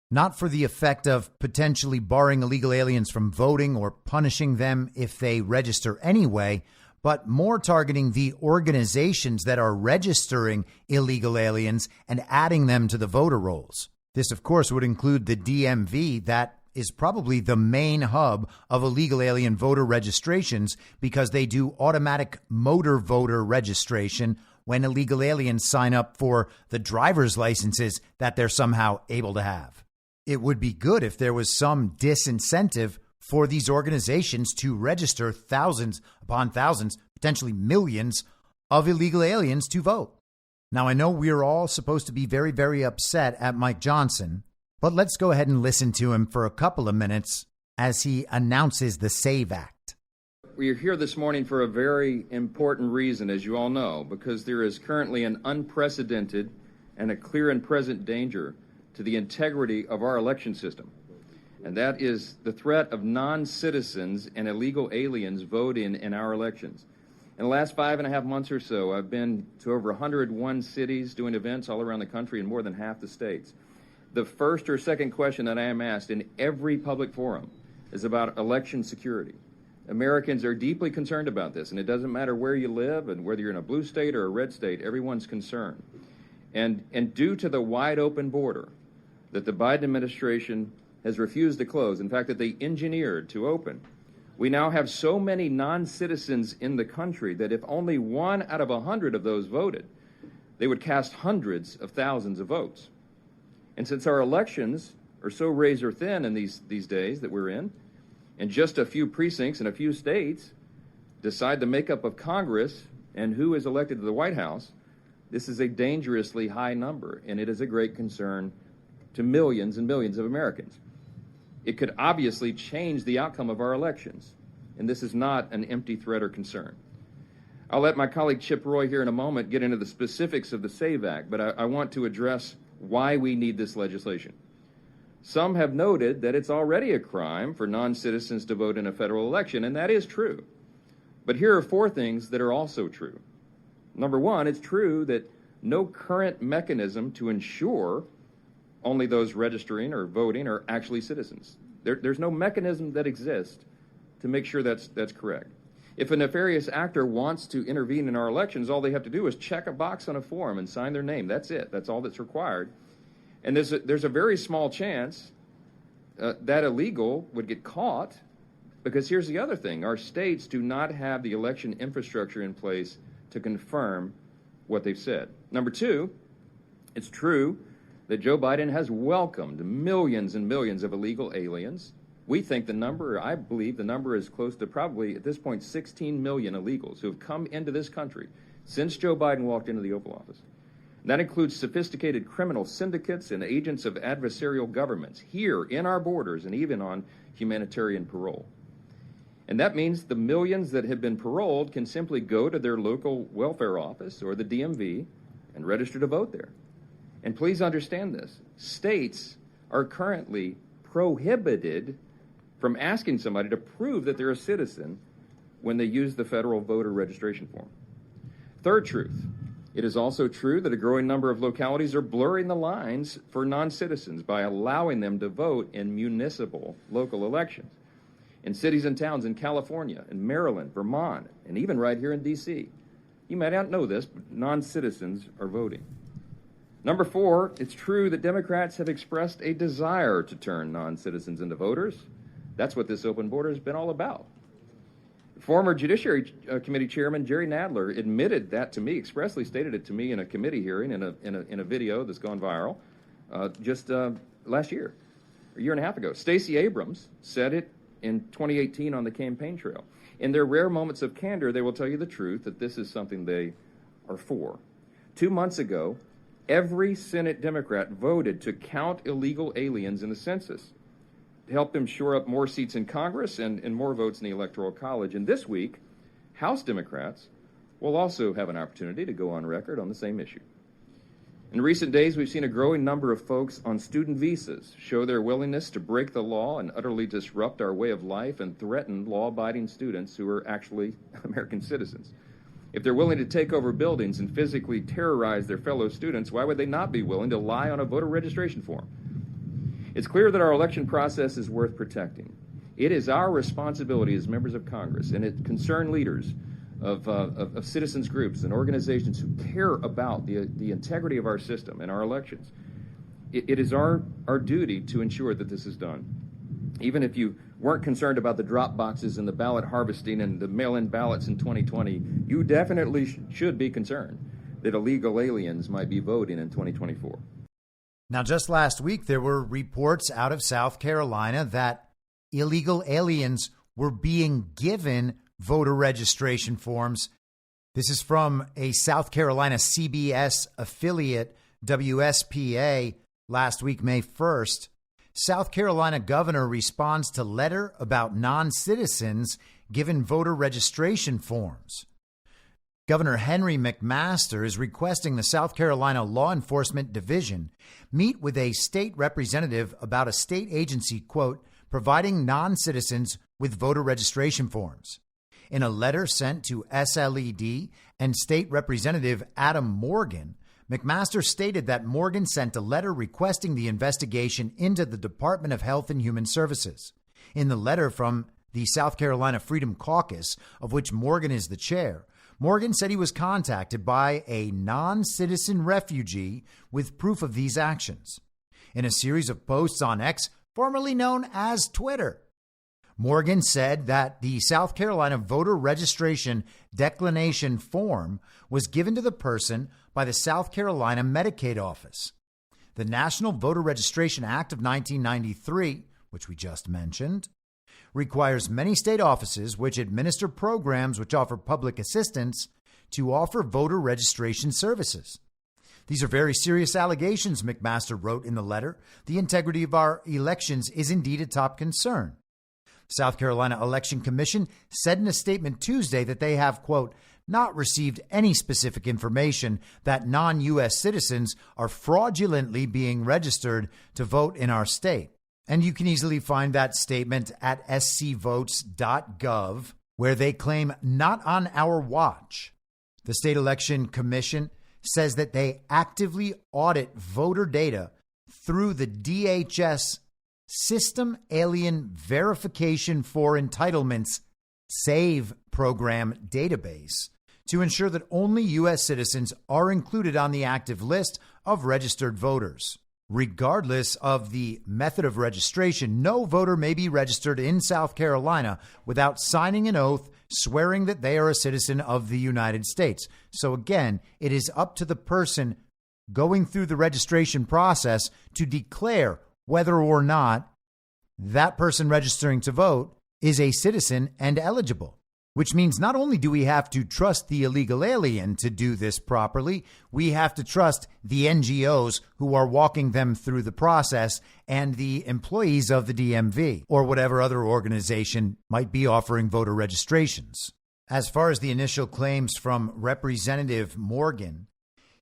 not for the effect of potentially barring illegal aliens from voting or punishing them if they register anyway, but more targeting the organizations that are registering illegal aliens and adding them to the voter rolls. This, of course, would include the DMV, that is probably the main hub of illegal alien voter registrations because they do automatic motor voter registration when illegal aliens sign up for the driver's licenses that they're somehow able to have. It would be good if there was some disincentive for these organizations to register thousands upon thousands, potentially millions of illegal aliens to vote. Now, I know we're all supposed to be very, very upset at Mike Johnson, but let's go ahead and listen to him for a couple of minutes as he announces the SAVE Act. We are here this morning for a very important reason, as you all know, because there is currently an unprecedented and a clear and present danger to the integrity of our election system. And that is the threat of non-citizens and illegal aliens voting in our elections. In the last 5.5 months or so, I've been to over 101 cities doing events all around the country in more than half the states. The first or second question that I am asked in every public forum is about election security. Americans are deeply concerned about this, and it doesn't matter where you live and whether you're in a blue state or a red state, everyone's concerned. And due to the wide open border that the Biden administration has refused to close, in fact, that they engineered to open, we now have so many non-citizens in the country that if only 1 out of 100 of those voted, they would cast hundreds of thousands of votes. And since our elections are so razor thin in these days that we're in, and just a few precincts in a few states decide the makeup of Congress and who is elected to the White House, this is a dangerously high number, and it is a great concern to millions and millions of Americans. It could obviously change the outcome of our elections, and this is not an empty threat or concern. I'll let my colleague Chip Roy here in a moment get into the specifics of the SAVE Act, but I want to address why we need this legislation. Some have noted that it's already a crime for non-citizens to vote in a federal election, and that is true. But here are 4 things that are also true. Number 1, it's true that no current mechanism to ensure only those registering or voting are actually citizens. There's no mechanism that exists to make sure that's correct. If a nefarious actor wants to intervene in our elections, all they have to do is check a box on a form and sign their name. That's it. That's all that's required. And there's a very small chance that illegal would get caught, because here's the other thing. Our states do not have the election infrastructure in place to confirm what they've said. Number 2, it's true that Joe Biden has welcomed millions and millions of illegal aliens. We think I believe the number is close to probably, at this point, 16 million illegals who have come into this country since Joe Biden walked into the Oval Office. And that includes sophisticated criminal syndicates and agents of adversarial governments here in our borders and even on humanitarian parole. And that means the millions that have been paroled can simply go to their local welfare office or the DMV and register to vote there. And please understand this. States are currently prohibited from asking somebody to prove that they're a citizen when they use the federal voter registration form. Third truth, it is also true that a growing number of localities are blurring the lines for non-citizens by allowing them to vote in municipal local elections. In cities and towns in California, in Maryland, Vermont, and even right here in D.C. You might not know this, but non-citizens are voting. Number 4, it's true that Democrats have expressed a desire to turn non-citizens into voters. That's what this open border has been all about. Former Judiciary Committee Chairman Jerry Nadler admitted that to me, expressly stated it to me in a committee hearing in a video that's gone viral just last year, a year and a half ago. Stacey Abrams said it in 2018 on the campaign trail. In their rare moments of candor, they will tell you the truth that this is something they are for. 2 months ago, every Senate Democrat voted to count illegal aliens in the census to help them shore up more seats in Congress and more votes in the Electoral College. And this week, House Democrats will also have an opportunity to go on record on the same issue. In recent days, we've seen a growing number of folks on student visas show their willingness to break the law and utterly disrupt our way of life and threaten law-abiding students who are actually American citizens. If they're willing to take over buildings and physically terrorize their fellow students, why would they not be willing to lie on a voter registration form? It's clear that our election process is worth protecting. It is our responsibility as members of Congress and concerned leaders of citizens groups and organizations who care about the integrity of our system and our elections. It is our duty to ensure that this is done. Even if you weren't concerned about the drop boxes and the ballot harvesting and the mail-in ballots in 2020, you definitely should be concerned that illegal aliens might be voting in 2024. Now, just last week, there were reports out of South Carolina that illegal aliens were being given voter registration forms. This is from a South Carolina CBS affiliate, WSPA, last week, May 1st. South Carolina governor responds to letter about non-citizens given voter registration forms. Governor Henry McMaster is requesting the South Carolina Law Enforcement Division meet with a state representative about a state agency, quote, providing non-citizens with voter registration forms. In a letter sent to SLED and State Representative Adam Morgan, McMaster stated that Morgan sent a letter requesting the investigation into the Department of Health and Human Services. In the letter from the South Carolina Freedom Caucus, of which Morgan is the chair, Morgan said he was contacted by a non-citizen refugee with proof of these actions. In a series of posts on X, formerly known as Twitter, Morgan said that the South Carolina voter registration declination form was given to the person by the South Carolina Medicaid office. The National Voter Registration Act of 1993, which we just mentioned, requires many state offices which administer programs which offer public assistance to offer voter registration services. These are very serious allegations, McMaster wrote in the letter. The integrity of our elections is indeed a top concern. South Carolina Election Commission said in a statement Tuesday that they have, quote, not received any specific information that non-U.S. citizens are fraudulently being registered to vote in our state. And you can easily find that statement at scvotes.gov, where they claim not on our watch. The State Election Commission says that they actively audit voter data through the DHS System Alien Verification for Entitlements SAVE program database to ensure that only U.S. citizens are included on the active list of registered voters. Regardless of the method of registration, no voter may be registered in South Carolina without signing an oath swearing that they are a citizen of the United States. So again, it is up to the person going through the registration process to declare whether or not that person registering to vote is a citizen and eligible, which means not only do we have to trust the illegal alien to do this properly, we have to trust the NGOs who are walking them through the process and the employees of the DMV or whatever other organization might be offering voter registrations. As far as the initial claims from Representative Morgan,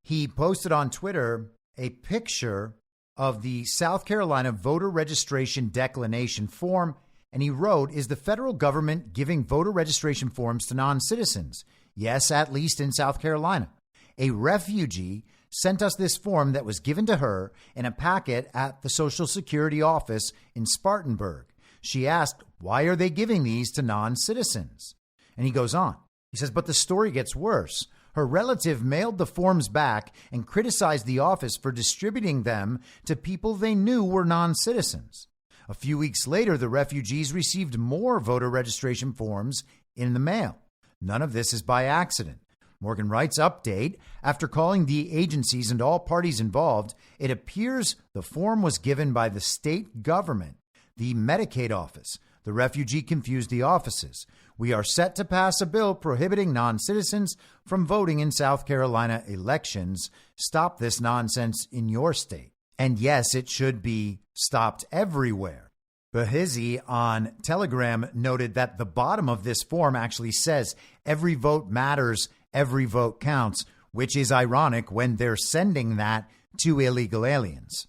he posted on Twitter a picture of the South Carolina voter registration declination form, and he wrote, is the federal government giving voter registration forms to non-citizens? Yes, at least in South Carolina. A refugee sent us this form that was given to her in a packet at the Social Security office in Spartanburg. She asked, why are they giving these to non-citizens? And he goes on. He says, but the story gets worse. Her relative mailed the forms back and criticized the office for distributing them to people they knew were non-citizens. A few weeks later, the refugees received more voter registration forms in the mail. None of this is by accident. Morgan writes, update, after calling the agencies and all parties involved, it appears the form was given by the state government, the Medicaid office. The refugee confused the offices. We are set to pass a bill prohibiting non-citizens from voting in South Carolina elections. Stop this nonsense in your state. And yes, it should be stopped everywhere. Bahizzi on Telegram noted that the bottom of this form actually says every vote matters, every vote counts, which is ironic when they're sending that to illegal aliens.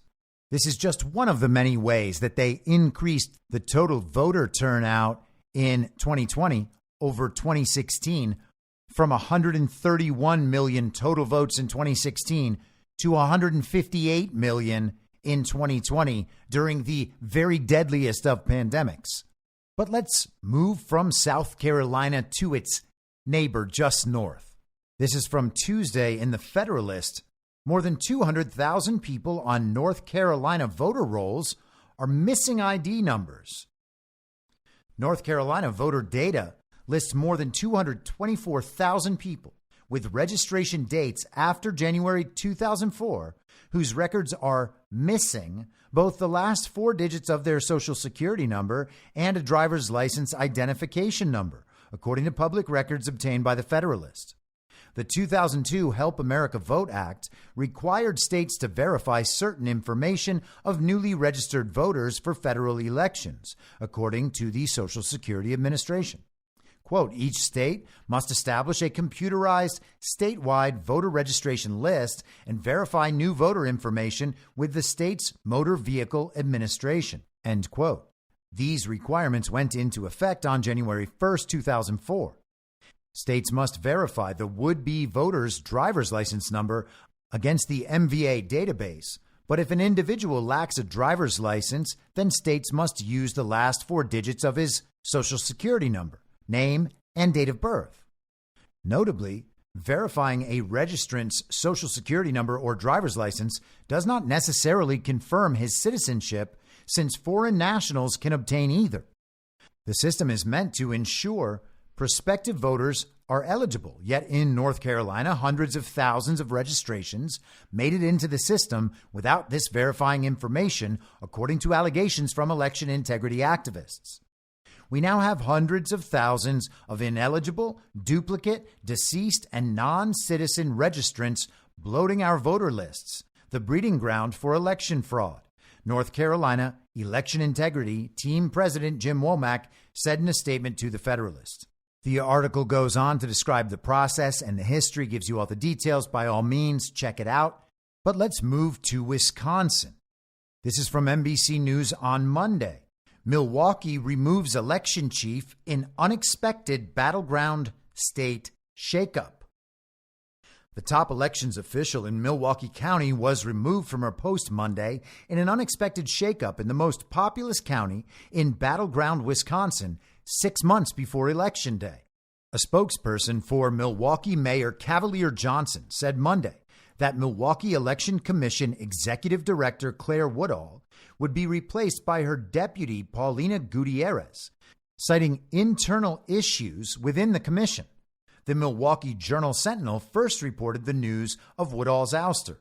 This is just one of the many ways that they increased the total voter turnout in 2020 over 2016 from 131 million total votes in 2016 to 158 million in 2020 during the very deadliest of pandemics. But let's move from South Carolina to its neighbor just north. This is from Tuesday in the Federalist. More than 200,000 people on North Carolina voter rolls are missing ID numbers. North Carolina voter data lists more than 224,000 people with registration dates after January 2004 whose records are missing both the last 4 digits of their social security number and a driver's license identification number, according to public records obtained by the Federalist. The 2002 Help America Vote Act required states to verify certain information of newly registered voters for federal elections, according to the Social Security Administration. Quote, each state must establish a computerized statewide voter registration list and verify new voter information with the state's Motor Vehicle Administration, end quote. These requirements went into effect on January 1st, 2004. States must verify the would-be voter's driver's license number against the MVA database. But if an individual lacks a driver's license, then states must use the last 4 digits of his social security number, name, and date of birth. Notably, verifying a registrant's social security number or driver's license does not necessarily confirm his citizenship, since foreign nationals can obtain either. The system is meant to ensure prospective voters are eligible, yet in North Carolina, hundreds of thousands of registrations made it into the system without this verifying information, according to allegations from election integrity activists. We now have hundreds of thousands of ineligible, duplicate, deceased, and non-citizen registrants bloating our voter lists, the breeding ground for election fraud. North Carolina Election Integrity Team President Jim Womack said in a statement to the Federalist. The article goes on to describe the process and the history, gives you all the details. By all means, check it out. But let's move to Wisconsin. This is from NBC News on Monday. Milwaukee removes election chief in unexpected battleground state shakeup. The top elections official in Milwaukee County was removed from her post Monday in an unexpected shakeup in the most populous county in battleground Wisconsin, 6 months before Election Day. A spokesperson for Milwaukee Mayor Cavalier Johnson said Monday that Milwaukee Election Commission Executive Director Claire Woodall would be replaced by her deputy Paulina Gutierrez, citing internal issues within the commission. The Milwaukee Journal-Sentinel first reported the news of Woodall's ouster.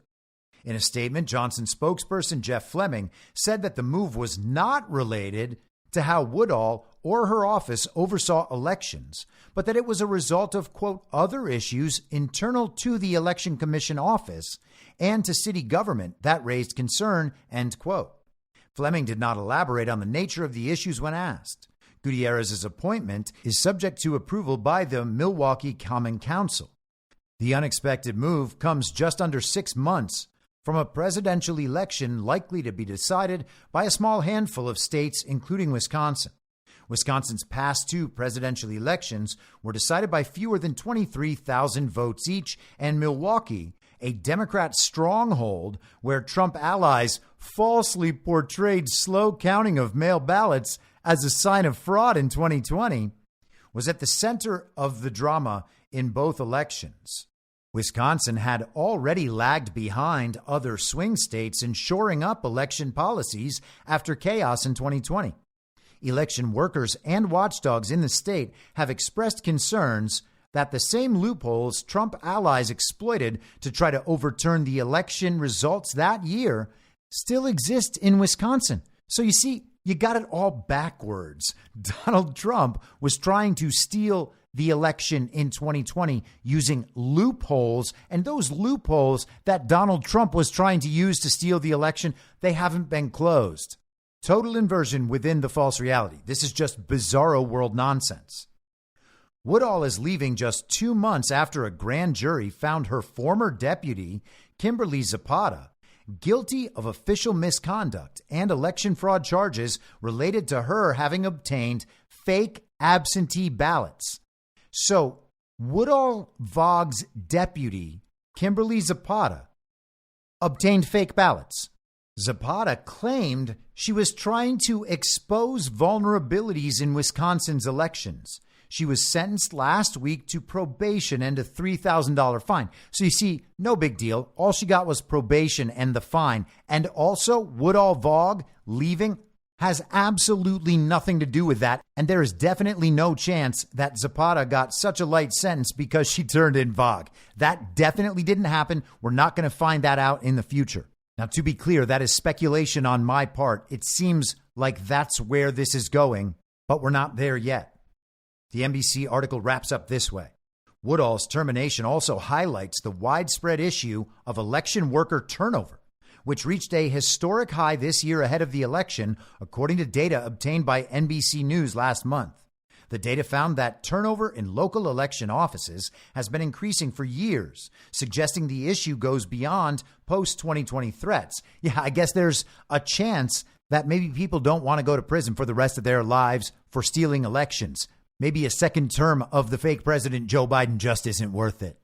In a statement, Johnson spokesperson Jeff Fleming said that the move was not related to how Woodall or her office oversaw elections, but that it was a result of, quote, other issues internal to the Election Commission office and to city government that raised concern, end quote. Fleming did not elaborate on the nature of the issues when asked. Gutierrez's appointment is subject to approval by the Milwaukee Common Council. The unexpected move comes just under 6 months from a presidential election likely to be decided by a small handful of states, including Wisconsin. Wisconsin's past 2 presidential elections were decided by fewer than 23,000 votes each, and Milwaukee, a Democrat stronghold where Trump allies falsely portrayed slow counting of mail ballots as a sign of fraud in 2020, was at the center of the drama in both elections. Wisconsin had already lagged behind other swing states in shoring up election policies after chaos in 2020. Election workers and watchdogs in the state have expressed concerns that the same loopholes Trump allies exploited to try to overturn the election results that year still exist in Wisconsin. So you see, you got it all backwards. Donald Trump was trying to steal the election in 2020 using loopholes, and those loopholes that Donald Trump was trying to use to steal the election, they haven't been closed. Total inversion within the false reality. This is just bizarro world nonsense. Woodall is leaving just 2 months after a grand jury found her former deputy, Kimberly Zapata, guilty of official misconduct and election fraud charges related to her having obtained fake absentee ballots. So Woodall Vogg's deputy, Kimberly Zapata, obtained fake ballots. Zapata claimed she was trying to expose vulnerabilities in Wisconsin's elections. She was sentenced last week to probation and a $3,000 fine. So you see, no big deal. All she got was probation and the fine. And also, Woodall-Vaugh leaving has absolutely nothing to do with that. And there is definitely no chance that Zapata got such a light sentence because she turned in Vaugh. That definitely didn't happen. We're not going to find that out in the future. Now, to be clear, that is speculation on my part. It seems like that's where this is going, but we're not there yet. The NBC article wraps up this way. Woodall's termination also highlights the widespread issue of election worker turnover, which reached a historic high this year ahead of the election, according to data obtained by NBC News last month. The data found that turnover in local election offices has been increasing for years, suggesting the issue goes beyond post-2020 threats. Yeah, I guess there's a chance that maybe people don't want to go to prison for the rest of their lives for stealing elections. Maybe a second term of the fake president Joe Biden just isn't worth it.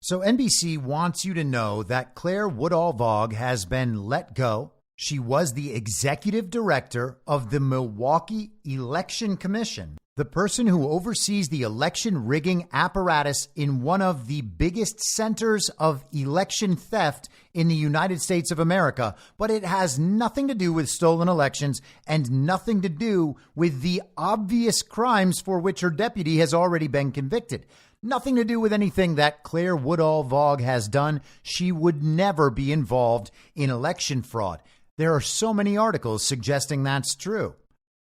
So NBC wants you to know that Claire Woodall-Vaugh has been let go. She was the executive director of the Milwaukee Election Commission, the person who oversees the election rigging apparatus in one of the biggest centers of election theft in the United States of America. But it has nothing to do with stolen elections and nothing to do with the obvious crimes for which her deputy has already been convicted. Nothing to do with anything that Claire Woodall-Vaugh has done. She would never be involved in election fraud. There are so many articles suggesting that's true.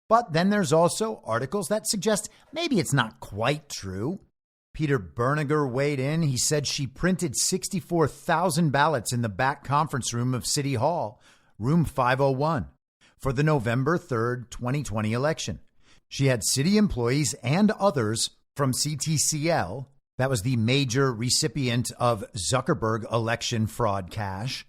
But then there's also articles that suggest maybe it's not quite true. Peter Berniger weighed in. He said she printed 64,000 ballots in the back conference room of City Hall, room 501, for the November 3rd, 2020 election. She had city employees and others from CTCL, that was the major recipient of Zuckerberg election fraud cash,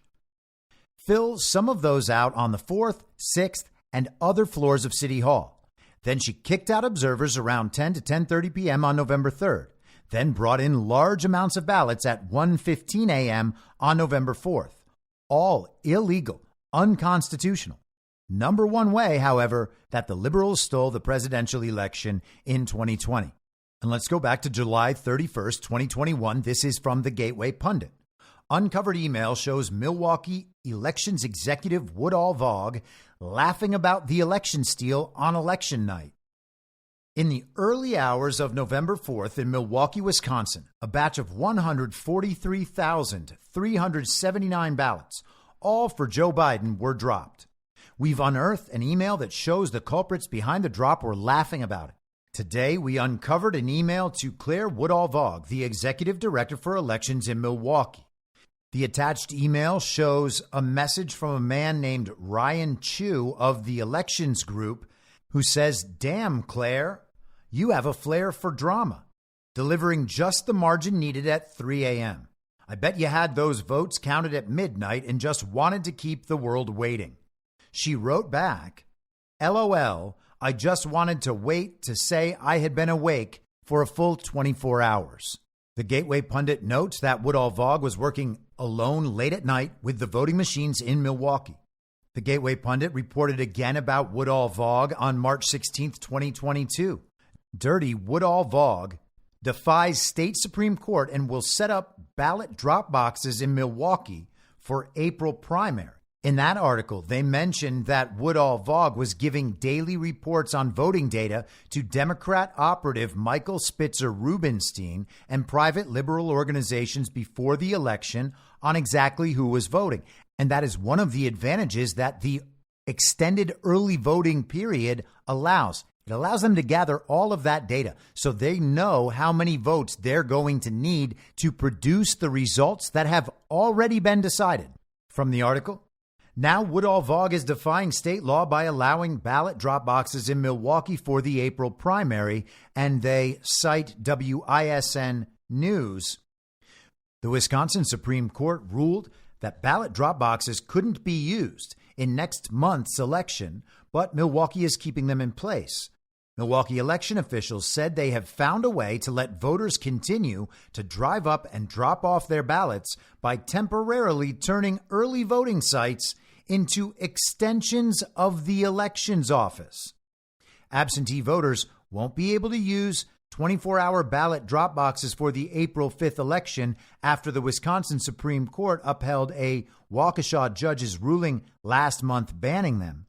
fill some of those out on the 4th, 6th, and other floors of City Hall. Then she kicked out observers around 10 to 10:30 p.m. on November 3rd, then brought in large amounts of ballots at 1:15 a.m. on November 4th. All illegal, unconstitutional. Number one way, however, that the liberals stole the presidential election in 2020. And let's go back to July 31st, 2021. This is from the Gateway Pundit. Uncovered email shows Milwaukee elections executive Woodall-Vaugh laughing about the election steal on election night. In the early hours of November 4th in Milwaukee, Wisconsin, a batch of 143,379 ballots, all for Joe Biden, were dropped. We've unearthed an email that shows the culprits behind the drop were laughing about it. Today, we uncovered an email to Claire Woodall-Vaugh, the executive director for elections in Milwaukee. The attached email shows a message from a man named Ryan Chu of the elections group who says, "Damn, Claire, you have a flair for drama, delivering just the margin needed at 3 a.m. I bet you had those votes counted at midnight and just wanted to keep the world waiting." She wrote back, "LOL, I just wanted to wait to say I had been awake for a full 24 hours. The Gateway Pundit notes that Woodall-Vaugh was working alone late at night with the voting machines in Milwaukee. The Gateway Pundit reported again about Woodall-Vaugh on March 16, 2022. Dirty Woodall-Vaugh defies state Supreme Court and will set up ballot drop boxes in Milwaukee for April primary. In that article, they mentioned that Woodall-Vaugh was giving daily reports on voting data to Democrat operative Michael Spitzer Rubenstein and private liberal organizations before the election on exactly who was voting. And that is one of the advantages that the extended early voting period allows. It allows them to gather all of that data so they know how many votes they're going to need to produce the results that have already been decided. From the article, now Woodall-Vaugh is defying state law by allowing ballot drop boxes in Milwaukee for the April primary, and they cite WISN News. The Wisconsin Supreme Court ruled that ballot drop boxes couldn't be used in next month's election, but Milwaukee is keeping them in place. Milwaukee election officials said they have found a way to let voters continue to drive up and drop off their ballots by temporarily turning early voting sites into extensions of the elections office. Absentee voters won't be able to use 24-hour ballot drop boxes for the April 5th election after the Wisconsin Supreme Court upheld a Waukesha judge's ruling last month banning them.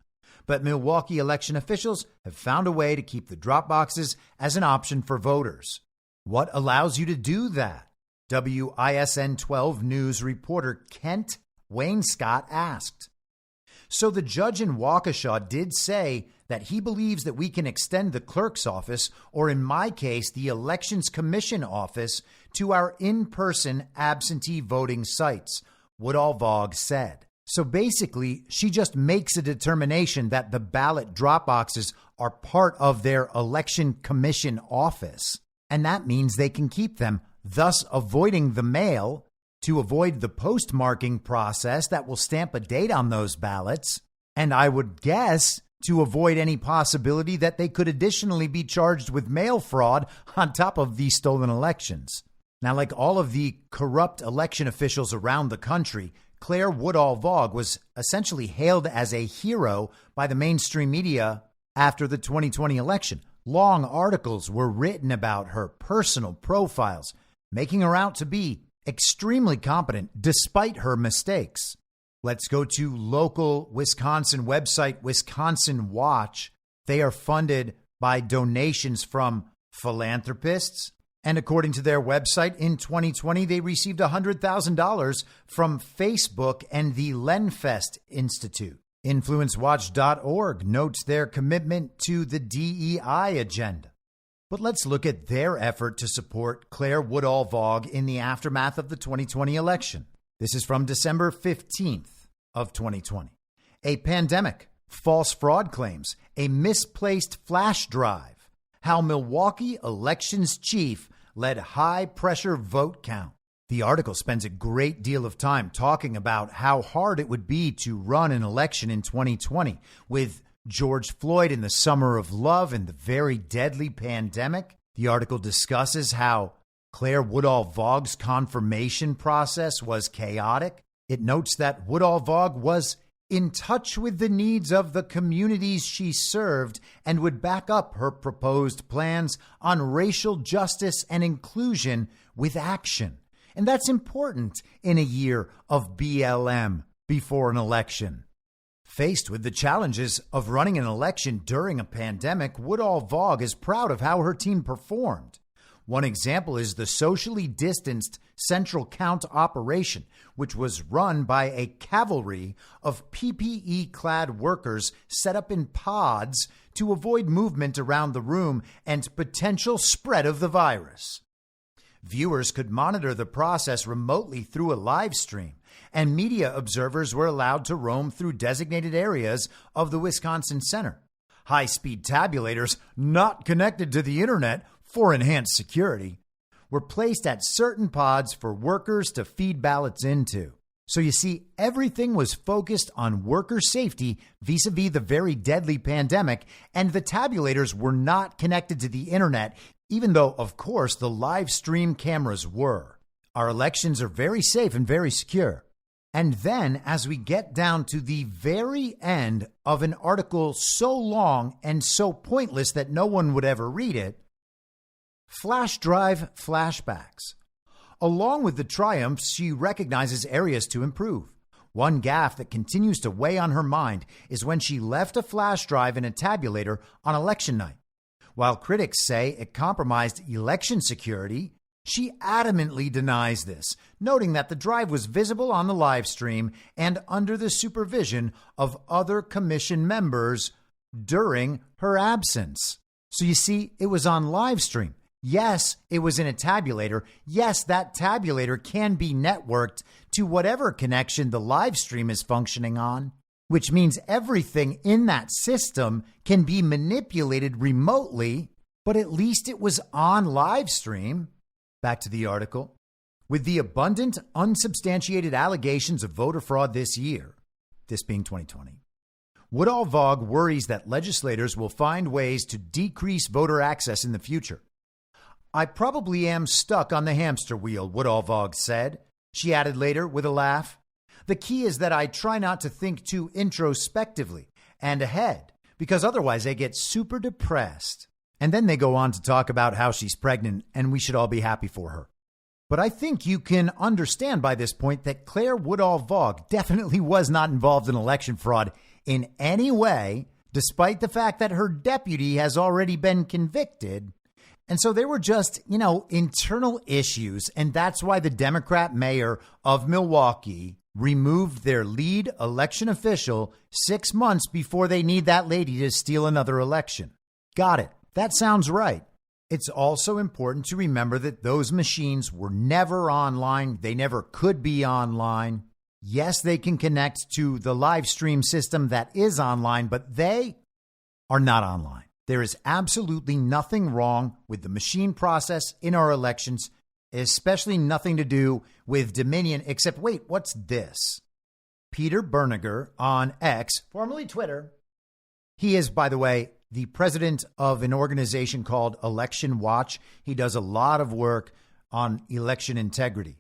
But Milwaukee election officials have found a way to keep the drop boxes as an option for voters. What allows you to do that? WISN 12 News reporter Kent Wainscott asked. So the judge in Waukesha did say that he believes that we can extend the clerk's office, or in my case, the Elections Commission office, to our in-person absentee voting sites, Woodall-Vaugh said. So basically, she just makes a determination that the ballot drop boxes are part of their Election Commission office, and that means they can keep them, thus avoiding the mail, to avoid the postmarking process that will stamp a date on those ballots, and I would guess to avoid any possibility that they could additionally be charged with mail fraud on top of these stolen elections. Now, like all of the corrupt election officials around the country, Claire Woodall-Vaugh was essentially hailed as a hero by the mainstream media after the 2020 election. Long articles were written about her personal profiles, making her out to be extremely competent despite her mistakes. Let's go to local Wisconsin website, Wisconsin Watch. They are funded by donations from philanthropists. And according to their website, in 2020, they received $100,000 from Facebook and the Lenfest Institute. InfluenceWatch.org notes their commitment to the DEI agenda. But let's look at their effort to support Claire Woodall-Vaugh in the aftermath of the 2020 election. This is from December 15th of 2020. A pandemic, false fraud claims, a misplaced flash drive, how Milwaukee elections chief led high-pressure vote count. The article spends a great deal of time talking about how hard it would be to run an election in 2020 with George Floyd in the summer of love and the very deadly pandemic. The article discusses how Claire Woodall-Vaugh's confirmation process was chaotic. It notes that Woodall-Vaugh was in touch with the needs of the communities she served and would back up her proposed plans on racial justice and inclusion with action. And that's important in a year of BLM before an election. Faced with the challenges of running an election during a pandemic, Woodall-Vaugh is proud of how her team performed. One example is the socially distanced central count operation, which was run by a cavalry of PPE-clad workers set up in pods to avoid movement around the room and potential spread of the virus. Viewers could monitor the process remotely through a live stream, and media observers were allowed to roam through designated areas of the Wisconsin Center. High-speed tabulators not connected to the internet for enhanced security were placed at certain pods for workers to feed ballots into. So you see, everything was focused on worker safety vis-a-vis the very deadly pandemic, and the tabulators were not connected to the internet, even though, of course, the live stream cameras were. Our elections are very safe and very secure. And then, as we get down to the very end of an article so long and so pointless that no one would ever read it, flash drive flashbacks. Along with the triumphs, she recognizes areas to improve. One gaffe that continues to weigh on her mind is when she left a flash drive in a tabulator on election night. While critics say it compromised election security, she adamantly denies this, noting that the drive was visible on the live stream and under the supervision of other commission members during her absence. So you see, it was on live stream. Yes, it was in a tabulator. Yes, that tabulator can be networked to whatever connection the live stream is functioning on, which means everything in that system can be manipulated remotely, but at least it was on live stream. Back to the article. With the abundant, unsubstantiated allegations of voter fraud this year, this being 2020, Woodall-Vaugh worries that legislators will find ways to decrease voter access in the future. I probably am stuck on the hamster wheel, Woodall-Vaugh said. She added later with a laugh, The key is that I try not to think too introspectively and ahead, because otherwise I get super depressed. And then they go on to talk about how she's pregnant and we should all be happy for her. But I think you can understand by this point that Claire Woodall-Vaughn definitely was not involved in election fraud in any way, despite the fact that her deputy has already been convicted. And so there were just, internal issues. And that's why the Democrat mayor of Milwaukee removed their lead election official 6 months before they need that lady to steal another election. Got it. That sounds right. It's also important to remember that those machines were never online. They never could be online. Yes, they can connect to the live stream system that is online, but they are not online. There is absolutely nothing wrong with the machine process in our elections, especially nothing to do with Dominion, except, wait, what's this? Peter Berniger on X, formerly Twitter. He is, by the way, the president of an organization called Election Watch. He does a lot of work on election integrity.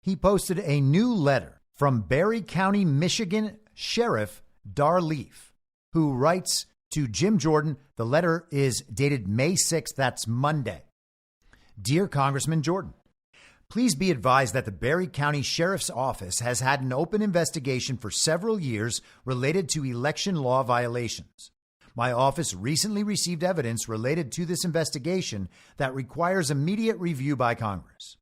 He posted a new letter from Barry County, Michigan Sheriff Dar Leaf, who writes to Jim Jordan. The letter is dated May 6th. That's Monday. Dear Congressman Jordan, please be advised that the Barry County Sheriff's Office has had an open investigation for several years related to election law violations. My office recently received evidence related to this investigation that requires immediate review by Congress.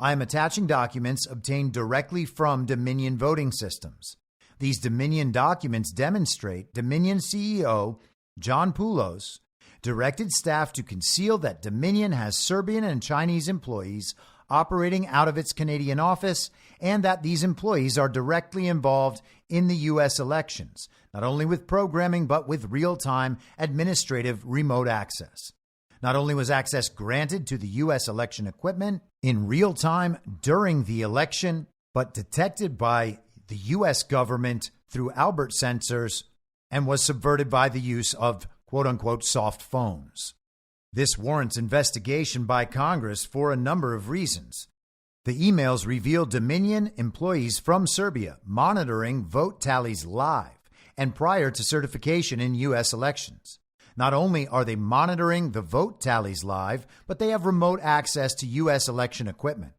I am attaching documents obtained directly from Dominion voting systems. These Dominion documents demonstrate Dominion CEO John Poulos directed staff to conceal that Dominion has Serbian and Chinese employees operating out of its Canadian office, and that these employees are directly involved in the U.S. elections, not only with programming, but with real-time administrative remote access. Not only was access granted to the U.S. election equipment in real time during the election, but detected by the U.S. government through Albert sensors and was subverted by the use of quote-unquote soft phones. This warrants investigation by Congress for a number of reasons. The emails reveal Dominion employees from Serbia monitoring vote tallies live and prior to certification in U.S. elections. Not only are they monitoring the vote tallies live, but they have remote access to U.S. election equipment.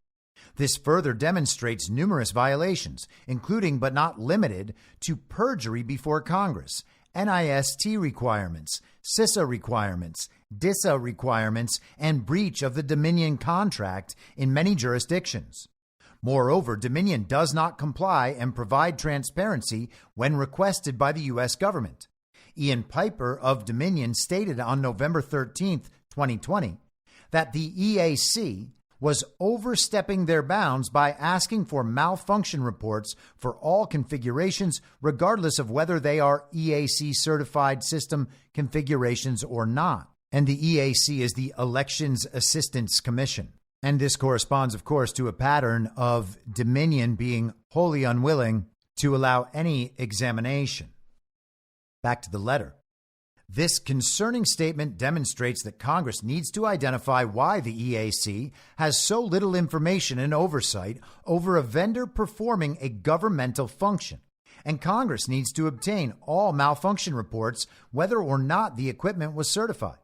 This further demonstrates numerous violations, including but not limited to perjury before Congress, NIST requirements, CISA requirements, DISA requirements, and breach of the Dominion contract in many jurisdictions. Moreover, Dominion does not comply and provide transparency when requested by the U.S. government. Ian Piper of Dominion stated on November 13th, 2020, that the EAC was overstepping their bounds by asking for malfunction reports for all configurations, regardless of whether they are EAC certified system configurations or not. And the EAC is the Elections Assistance Commission. And this corresponds, of course, to a pattern of Dominion being wholly unwilling to allow any examination. Back to the letter. This concerning statement demonstrates that Congress needs to identify why the EAC has so little information and oversight over a vendor performing a governmental function. And Congress needs to obtain all malfunction reports, whether or not the equipment was certified.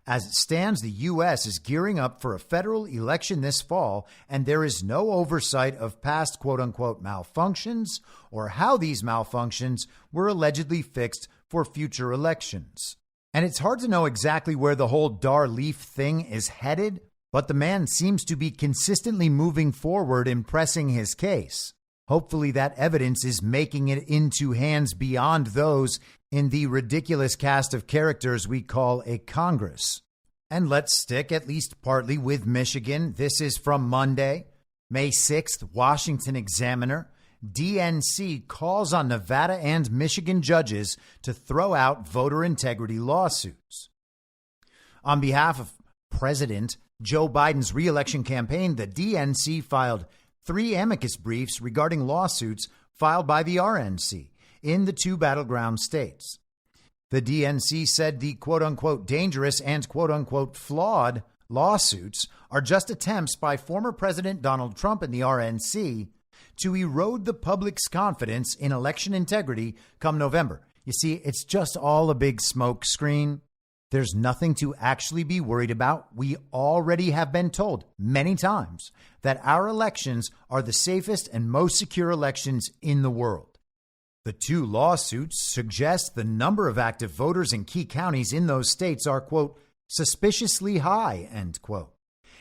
As it stands, the U.S. is gearing up for a federal election this fall, and there is no oversight of past quote-unquote malfunctions or how these malfunctions were allegedly fixed for future elections. And it's hard to know exactly where the whole Dar Leaf thing is headed, but the man seems to be consistently moving forward in pressing his case. Hopefully that evidence is making it into hands beyond those in the ridiculous cast of characters we call a Congress. And let's stick at least partly with Michigan. This is from Monday, May 6th, Washington Examiner. DNC calls on Nevada and Michigan judges to throw out voter integrity lawsuits. On behalf of President Joe Biden's re-election campaign, the DNC filed 3 amicus briefs regarding lawsuits filed by the RNC in the 2 battleground states. The DNC said the quote-unquote dangerous and quote-unquote flawed lawsuits are just attempts by former President Donald Trump and the RNC to erode the public's confidence in election integrity come November. You see, it's just all a big smoke screen. There's nothing to actually be worried about. We already have been told many times that our elections are the safest and most secure elections in the world. The two lawsuits suggest the number of active voters in key counties in those states are, quote, suspiciously high, end quote,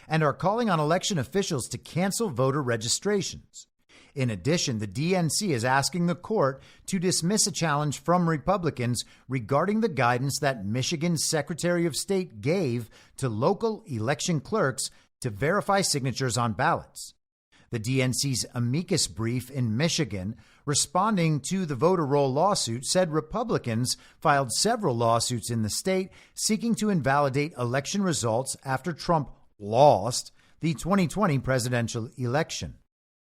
and are calling on election officials to cancel voter registrations. In addition, the DNC is asking the court to dismiss a challenge from Republicans regarding the guidance that Michigan's Secretary of State gave to local election clerks to verify signatures on ballots. The DNC's amicus brief in Michigan, responding to the voter roll lawsuit, said Republicans filed several lawsuits in the state seeking to invalidate election results after Trump lost the 2020 presidential election.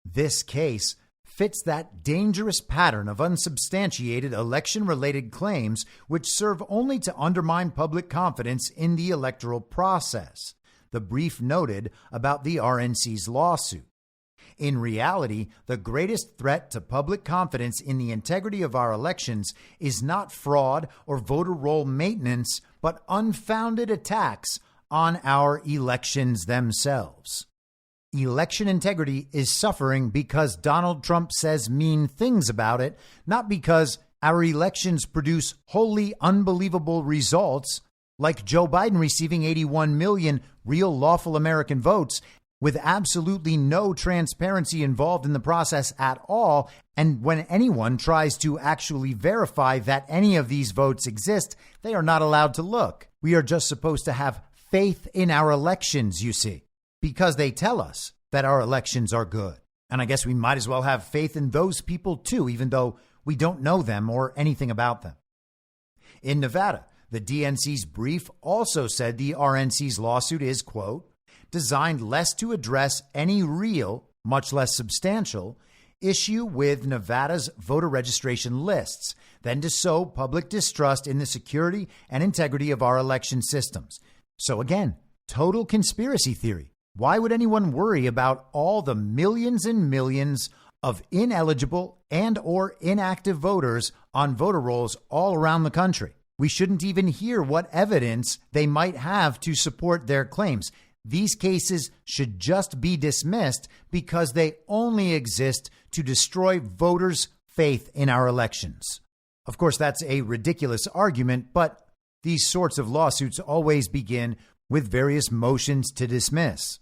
This case fits that dangerous pattern of unsubstantiated election-related claims which serve only to undermine public confidence in the electoral process, the brief noted about the RNC's lawsuit. In reality, the greatest threat to public confidence in the integrity of our elections is not fraud or voter roll maintenance, but unfounded attacks on our elections themselves. Election integrity is suffering because Donald Trump says mean things about it, not because our elections produce wholly unbelievable results, like Joe Biden receiving 81 million real lawful American votes with absolutely no transparency involved in the process at all. And when anyone tries to actually verify that any of these votes exist, they are not allowed to look. We are just supposed to have faith in our elections, you see, because they tell us that our elections are good. And I guess we might as well have faith in those people too, even though we don't know them or anything about them. In Nevada, the DNC's brief also said the RNC's lawsuit is, quote, designed less to address any real, much less substantial, issue with Nevada's voter registration lists than to sow public distrust in the security and integrity of our election systems. So again, total conspiracy theory. Why would anyone worry about all the millions and millions of ineligible and or inactive voters on voter rolls all around the country? We shouldn't even hear what evidence they might have to support their claims. These cases should just be dismissed because they only exist to destroy voters' faith in our elections. Of course, that's a ridiculous argument, but these sorts of lawsuits always begin with various motions to dismiss.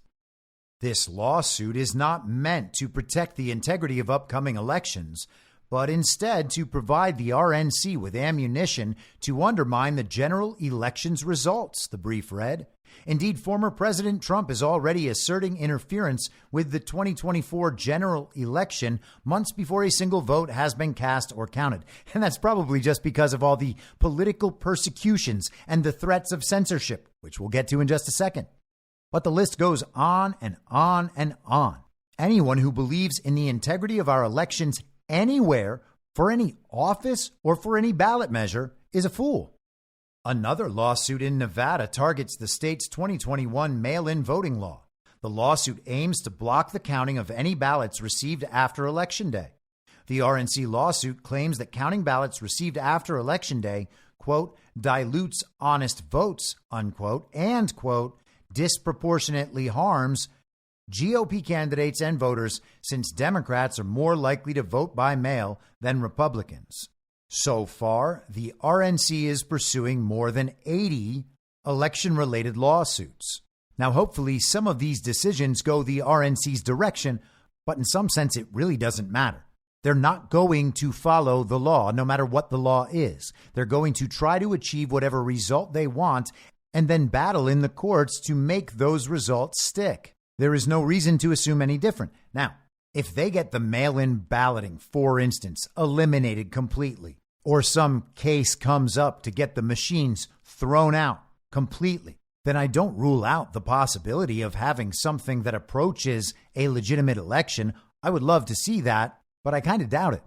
This lawsuit is not meant to protect the integrity of upcoming elections, but instead to provide the RNC with ammunition to undermine the general elections results, the brief read. Indeed, former President Trump is already asserting interference with the 2024 general election months before a single vote has been cast or counted. And that's probably just because of all the political persecutions and the threats of censorship, which we'll get to in just a second. But the list goes on and on and on. Anyone who believes in the integrity of our elections anywhere, for any office or for any ballot measure, is a fool. Another lawsuit in Nevada targets the state's 2021 mail-in voting law. The lawsuit aims to block the counting of any ballots received after Election Day. The RNC lawsuit claims that counting ballots received after Election Day, quote, dilutes honest votes, unquote, and, quote, disproportionately harms GOP candidates and voters since Democrats are more likely to vote by mail than Republicans. So far, the RNC is pursuing more than 80 election-related lawsuits. Now, hopefully, some of these decisions go the RNC's direction, but in some sense, it really doesn't matter. They're not going to follow the law, no matter what the law is. They're going to try to achieve whatever result they want and then battle in the courts to make those results stick. There is no reason to assume any different. Now, if they get the mail-in balloting, for instance, eliminated completely, or some case comes up to get the machines thrown out completely, then I don't rule out the possibility of having something that approaches a legitimate election. I would love to see that, but I kind of doubt it.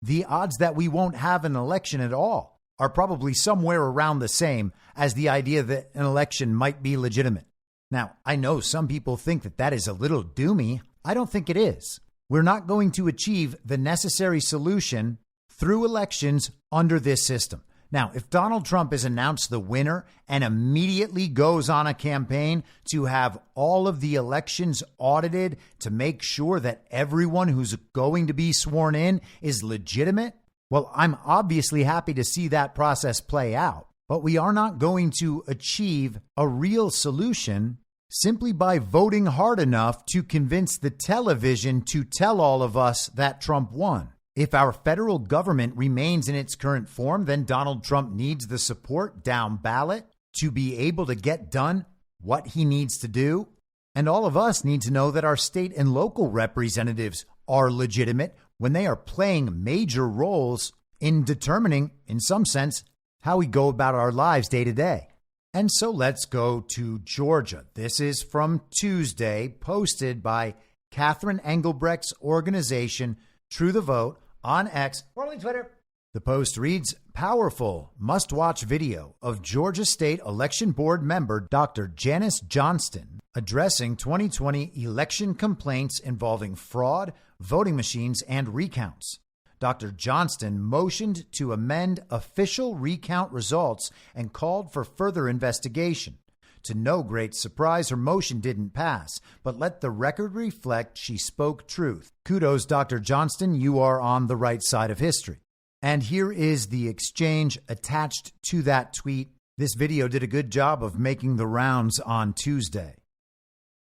The odds that we won't have an election at all are probably somewhere around the same as the idea that an election might be legitimate. Now, I know some people think that that is a little doomy. I don't think it is. We're not going to achieve the necessary solution through elections under this system. Now, if Donald Trump is announced the winner and immediately goes on a campaign to have all of the elections audited to make sure that everyone who's going to be sworn in is legitimate, well, I'm obviously happy to see that process play out. But we are not going to achieve a real solution simply by voting hard enough to convince the television to tell all of us that Trump won. If our federal government remains in its current form, then Donald Trump needs the support down ballot to be able to get done what he needs to do. And all of us need to know that our state and local representatives are legitimate when they are playing major roles in determining, in some sense, how we go about our lives day to day. And so let's go to Georgia. This is from Tuesday, posted by Catherine Engelbrecht's organization, True the Vote, on X, formerly Twitter. The post reads, powerful must-watch video of Georgia State Election Board member Dr. Janice Johnston addressing 2020 election complaints involving fraud, voting machines, and recounts. Dr. Johnston motioned to amend official recount results and called for further investigation. To no great surprise, her motion didn't pass, but let the record reflect she spoke truth. Kudos, Dr. Johnston. You are on the right side of history. And here is the exchange attached to that tweet. This video did a good job of making the rounds on Tuesday.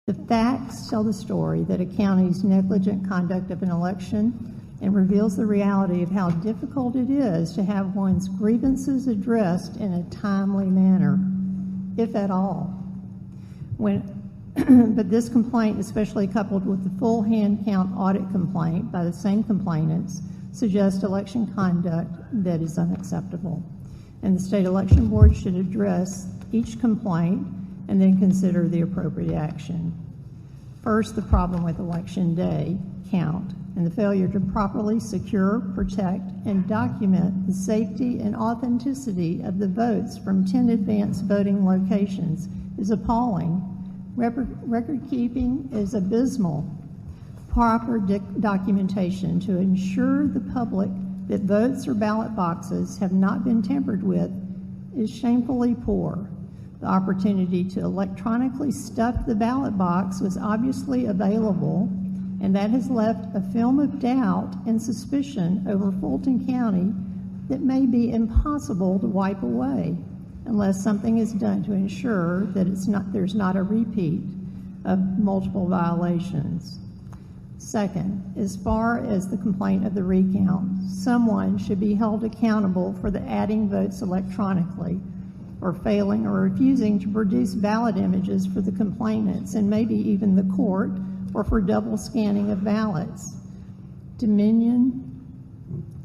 The facts tell the story that a county's negligent conduct of an election and reveals the reality of how difficult it is to have one's grievances addressed in a timely manner, if at all. But this complaint, especially coupled with the full hand count audit complaint by the same complainants, suggests election conduct that is unacceptable. And the state election board should address each complaint and then consider the appropriate action. First, the problem with election day count and the failure to properly secure, protect, and document the safety and authenticity of the votes from 10 advanced voting locations is appalling. Record keeping is abysmal. Proper documentation to ensure the public that votes or ballot boxes have not been tampered with is shamefully poor. The opportunity to electronically stuff the ballot box was obviously available, and that has left a film of doubt and suspicion over Fulton County that may be impossible to wipe away unless something is done to ensure that there's not a repeat of multiple violations. Second, as far as the complaint of the recount, someone should be held accountable for the adding votes electronically or failing or refusing to produce ballot images for the complainants and maybe even the court, or for double scanning of ballots. Dominion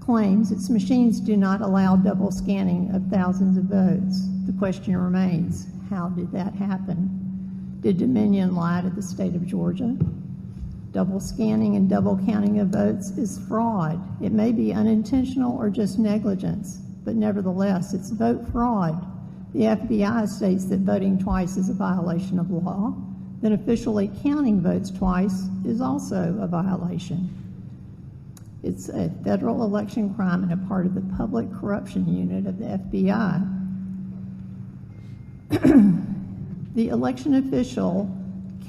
claims its machines do not allow double scanning of thousands of votes. The question remains, how did that happen? Did Dominion lie to the state of Georgia? Double scanning and double counting of votes is fraud. It may be unintentional or just negligence, but nevertheless, it's vote fraud. The FBI states that voting twice is a violation of law. Then officially counting votes twice is also a violation. It's a federal election crime and a part of the public corruption unit of the FBI. The election official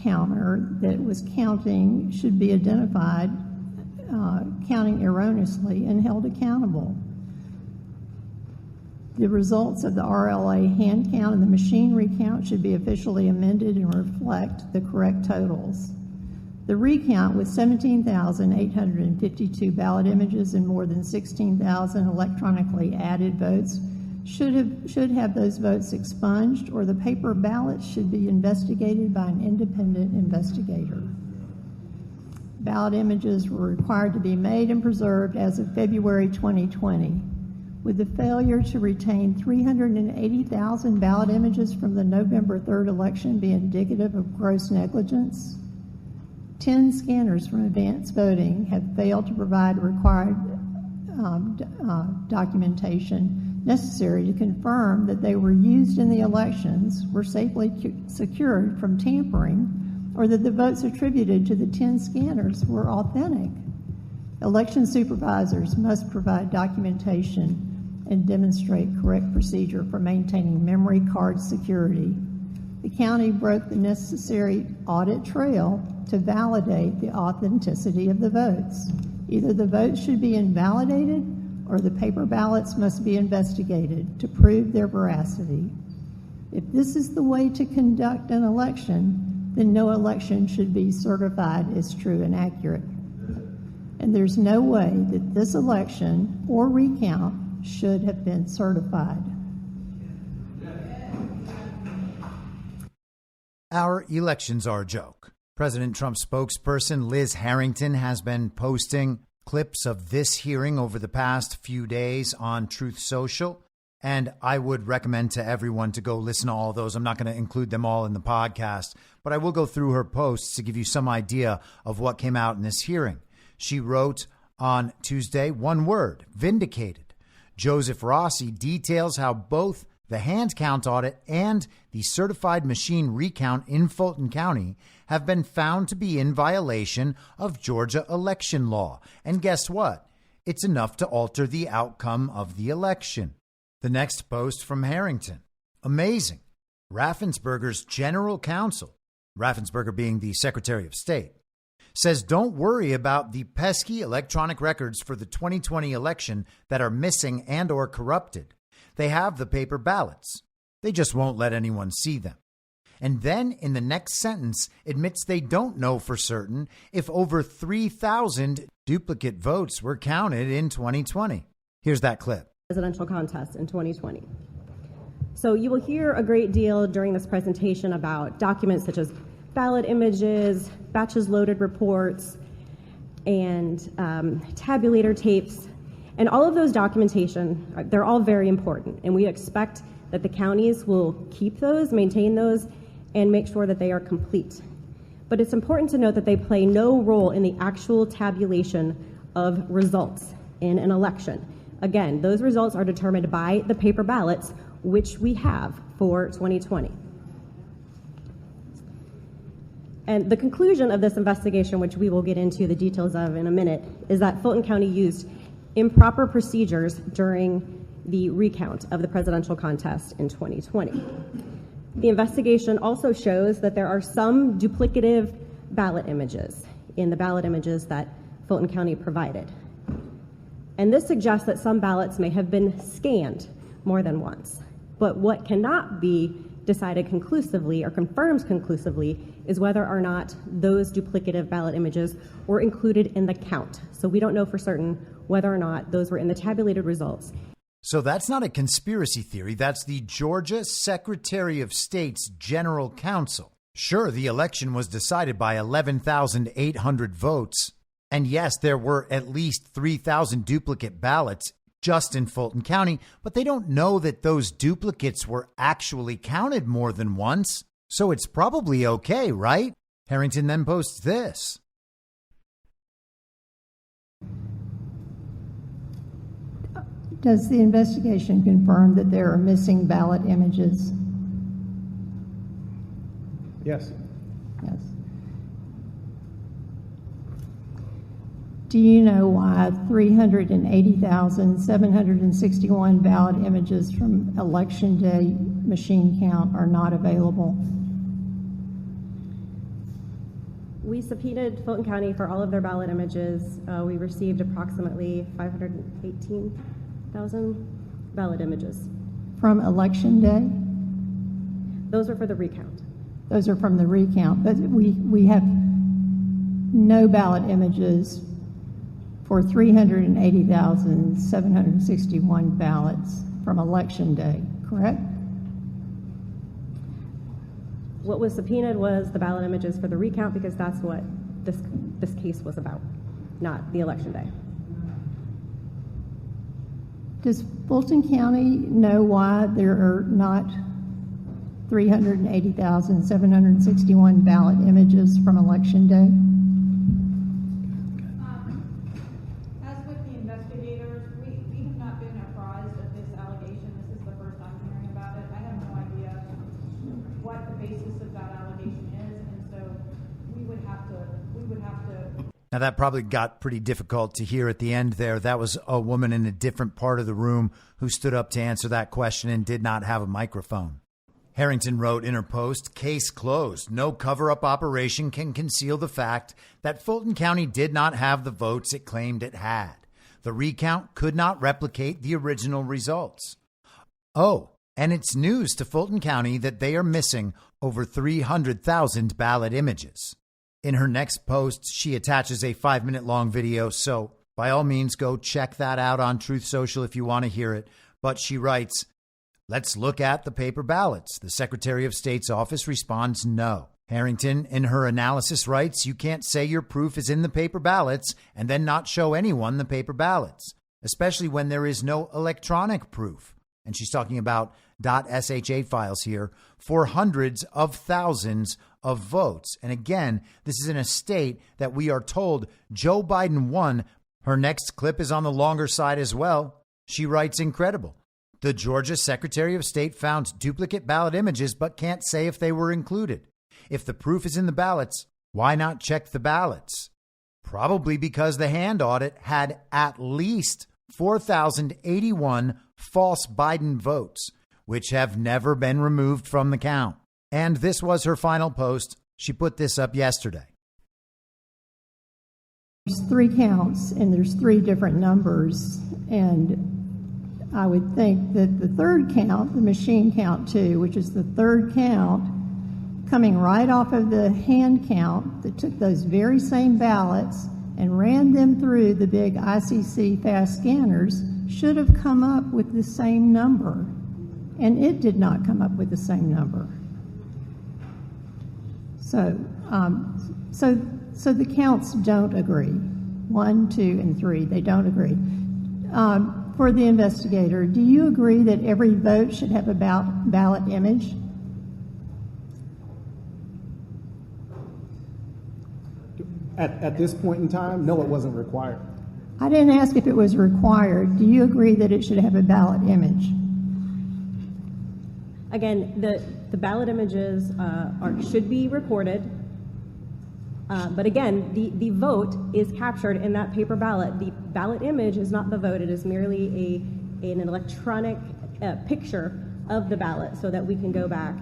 counter that was counting should be identified counting erroneously and held accountable. The results of the RLA hand count and the machine recount should be officially amended and reflect the correct totals. The recount with 17,852 ballot images and more than 16,000 electronically added votes should have those votes expunged, or the paper ballots should be investigated by an independent investigator. Ballot images were required to be made and preserved as of February 2020. With the failure to retain 380,000 ballot images from the November 3rd election be indicative of gross negligence? 10 scanners from advanced voting have failed to provide required documentation necessary to confirm that they were used in the elections, were safely secured from tampering, or that the votes attributed to the 10 scanners were authentic. Election supervisors must provide documentation and demonstrate correct procedure for maintaining memory card security. The county broke the necessary audit trail to validate the authenticity of the votes. Either the votes should be invalidated or the paper ballots must be investigated to prove their veracity. If this is the way to conduct an election, then no election should be certified as true and accurate. And there's no way that this election or recount should have been certified. Our elections are a joke. President Trump's spokesperson, Liz Harrington, has been posting clips of this hearing over the past few days on Truth Social, and I would recommend to everyone to go listen to all those. I'm not going to include them all in the podcast, but I will go through her posts to give you some idea of what came out in this hearing. She wrote on Tuesday, one word, vindicated. Joseph Rossi details how both the hand count audit and the certified machine recount in Fulton County have been found to be in violation of Georgia election law. And guess what? It's enough to alter the outcome of the election. The next post from Harrington. Amazing. Raffensperger's general counsel, Raffensperger being the Secretary of State, says don't worry about the pesky electronic records for the 2020 election that are missing and or corrupted. They have the paper ballots. They just won't let anyone see them. And then in the next sentence admits they don't know for certain if over 3,000 duplicate votes were counted in 2020. Here's that clip. Presidential contest in 2020. So you will hear a great deal during this presentation about documents such as ballot images, batches loaded reports, and tabulator tapes. And all of those documentation, they're all very important. And we expect that the counties will keep those, maintain those, and make sure that they are complete. But it's important to note that they play no role in the actual tabulation of results in an election. Again, those results are determined by the paper ballots, which we have for 2020. And the conclusion of this investigation, which we will get into the details of in a minute, is that Fulton County used improper procedures during the recount of the presidential contest in 2020. The investigation also shows that there are some duplicative ballot images in the ballot images that Fulton County provided. And this suggests that some ballots may have been scanned more than once. But what cannot be decided conclusively or confirms conclusively is whether or not those duplicative ballot images were included in the count. So we don't know for certain whether or not those were in the tabulated results. So that's not a conspiracy theory. That's the Georgia Secretary of State's general counsel. Sure, the election was decided by 11,800 votes. And yes, there were at least 3,000 duplicate ballots just in Fulton County, but they don't know that those duplicates were actually counted more than once. So it's probably okay, right? Harrington then posts this. Does the investigation confirm that there are missing ballot images? Yes. Yes. Do you know why 380,761 ballot images from Election Day machine count are not available? We subpoenaed Fulton County for all of their ballot images. We received approximately 518,000 ballot images. From Election Day? Those are for the recount. Those are from the recount, but we have no ballot images for 380,761 ballots from Election Day, correct? What was subpoenaed was the ballot images for the recount because that's what this case was about, not the Election Day. Does Fulton County know why there are not 380,761 ballot images from Election Day? As with the investigators, we have not been apprised of this allegation. This is the first I'm hearing about it. I have no idea what the basis of that allegation is, and so would have to. Now, that probably got pretty difficult to hear at the end there. That was a woman in a different part of the room who stood up to answer that question and did not have a microphone. Harrington wrote in her post, "Case closed. No cover-up operation can conceal the fact that Fulton County did not have the votes it claimed it had. The recount could not replicate the original results. Oh, and it's news to Fulton County that they are missing over 300,000 ballot images." In her next post, she attaches a 5-minute long video, so by all means, go check that out on Truth Social if you want to hear it. But she writes, "Let's look at the paper ballots. The Secretary of State's office responds no." Harrington, in her analysis, writes, "You can't say your proof is in the paper ballots and then not show anyone the paper ballots, especially when there is no electronic proof." And she's talking about .sha files here for hundreds of thousands of votes. And again, this is in a state that we are told Joe Biden won. Her next clip is on the longer side as well. She writes, "Incredible. The Georgia Secretary of State found duplicate ballot images but can't say if they were included. If the proof is in the ballots, why not check the ballots? Probably because the hand audit had at least 4,081 false Biden votes, which have never been removed from the count." And this was her final post. She put this up yesterday. There's 3 counts and there's 3 different numbers, and I would think that the third count, the machine count 2, which is the third count, coming right off of the hand count that took those very same ballots and ran them through the big ICC fast scanners, should have come up with the same number. And it did not come up with the same number. So the counts don't agree. 1, 2, and 3, they don't agree. For the investigator, do you agree that every vote should have a ballot image? At this point in time, no, it wasn't required. I didn't ask if it was required. Do you agree that it should have a ballot image? Again, the ballot images should be recorded. But again, the vote is captured in that paper ballot. The ballot image is not the vote. It is merely an electronic picture of the ballot so that we can go back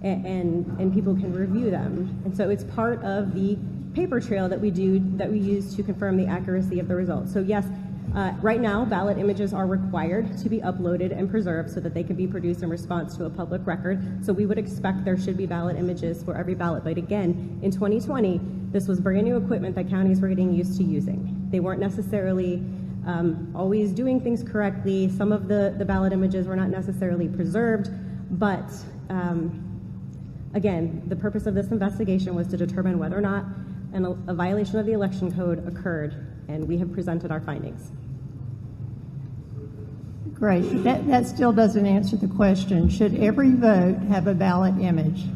and people can review them. And so it's part of the paper trail that we use to confirm the accuracy of the results. So yes, right now ballot images are required to be uploaded and preserved so that they can be produced in response to a public record. So we would expect there should be ballot images for every ballot. But again, in 2020, this was brand new equipment that counties were getting used to using. They weren't necessarily always doing things correctly. Some of the ballot images were not necessarily preserved, but again, the purpose of this investigation was to determine whether or not a violation of the election code occurred, and we have presented our findings. Great. That still doesn't answer the question. Should every vote have a ballot image?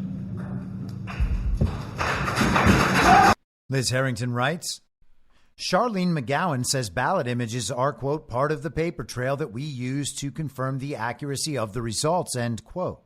Liz Harrington writes, Charlene McGowan says ballot images are, quote, part of the paper trail that we use to confirm the accuracy of the results, end quote.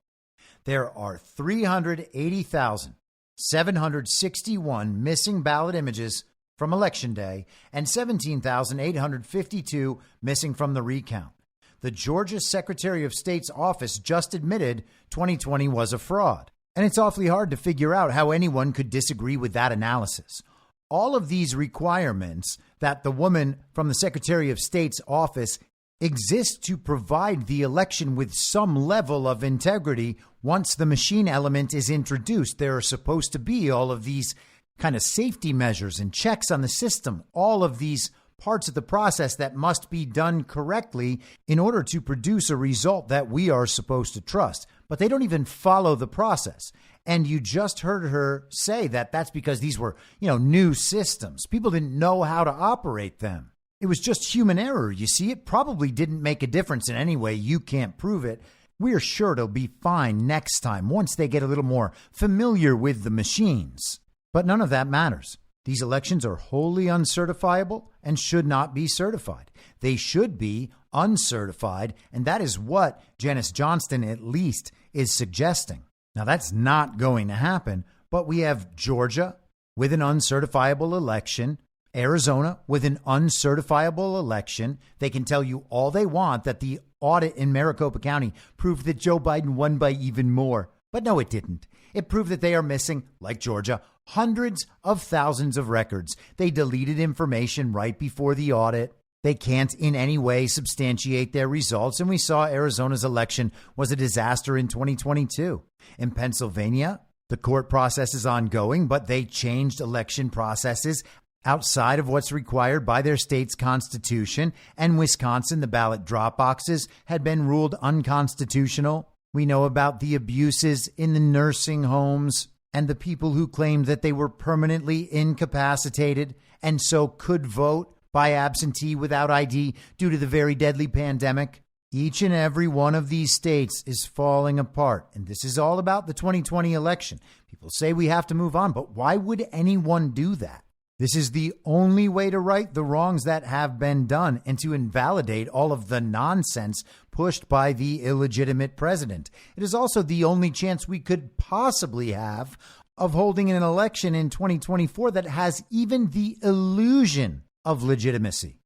There are 380,761 missing ballot images from Election Day and 17,852 missing from the recount. The Georgia Secretary of State's office just admitted 2020 was a fraud. And it's awfully hard to figure out how anyone could disagree with that analysis. All of these requirements that the woman from the Secretary of State's office exist to provide the election with some level of integrity. Once the machine element is introduced, there are supposed to be all of these kind of safety measures and checks on the system, all of these parts of the process that must be done correctly in order to produce a result that we are supposed to trust. But they don't even follow the process. And you just heard her say that that's because these were, new systems. People didn't know how to operate them. It was just human error. You see, it probably didn't make a difference in any way. You can't prove it. We're sure it'll be fine next time once they get a little more familiar with the machines. But none of that matters. These elections are wholly uncertifiable and should not be certified. They should be uncertified, and that is what Janice Johnston at least is suggesting. Now, that's not going to happen, but we have Georgia, with an uncertifiable election, Arizona with an uncertifiable election. They can tell you all they want that the audit in Maricopa County proved that Joe Biden won by even more. But no, it didn't. It proved that they are missing, like Georgia, hundreds of thousands of records. They deleted information right before the audit. They can't in any way substantiate their results. And we saw Arizona's election was a disaster in 2022. In Pennsylvania, the court process is ongoing, but they changed election processes outside of what's required by their state's constitution. And Wisconsin, the ballot drop boxes had been ruled unconstitutional. We know about the abuses in the nursing homes and the people who claimed that they were permanently incapacitated and so could vote by absentee without ID due to the very deadly pandemic. Each and every one of these states is falling apart. And this is all about the 2020 election. People say we have to move on, but why would anyone do that? This is the only way to right the wrongs that have been done and to invalidate all of the nonsense pushed by the illegitimate president. It is also the only chance we could possibly have of holding an election in 2024 that has even the illusion of legitimacy.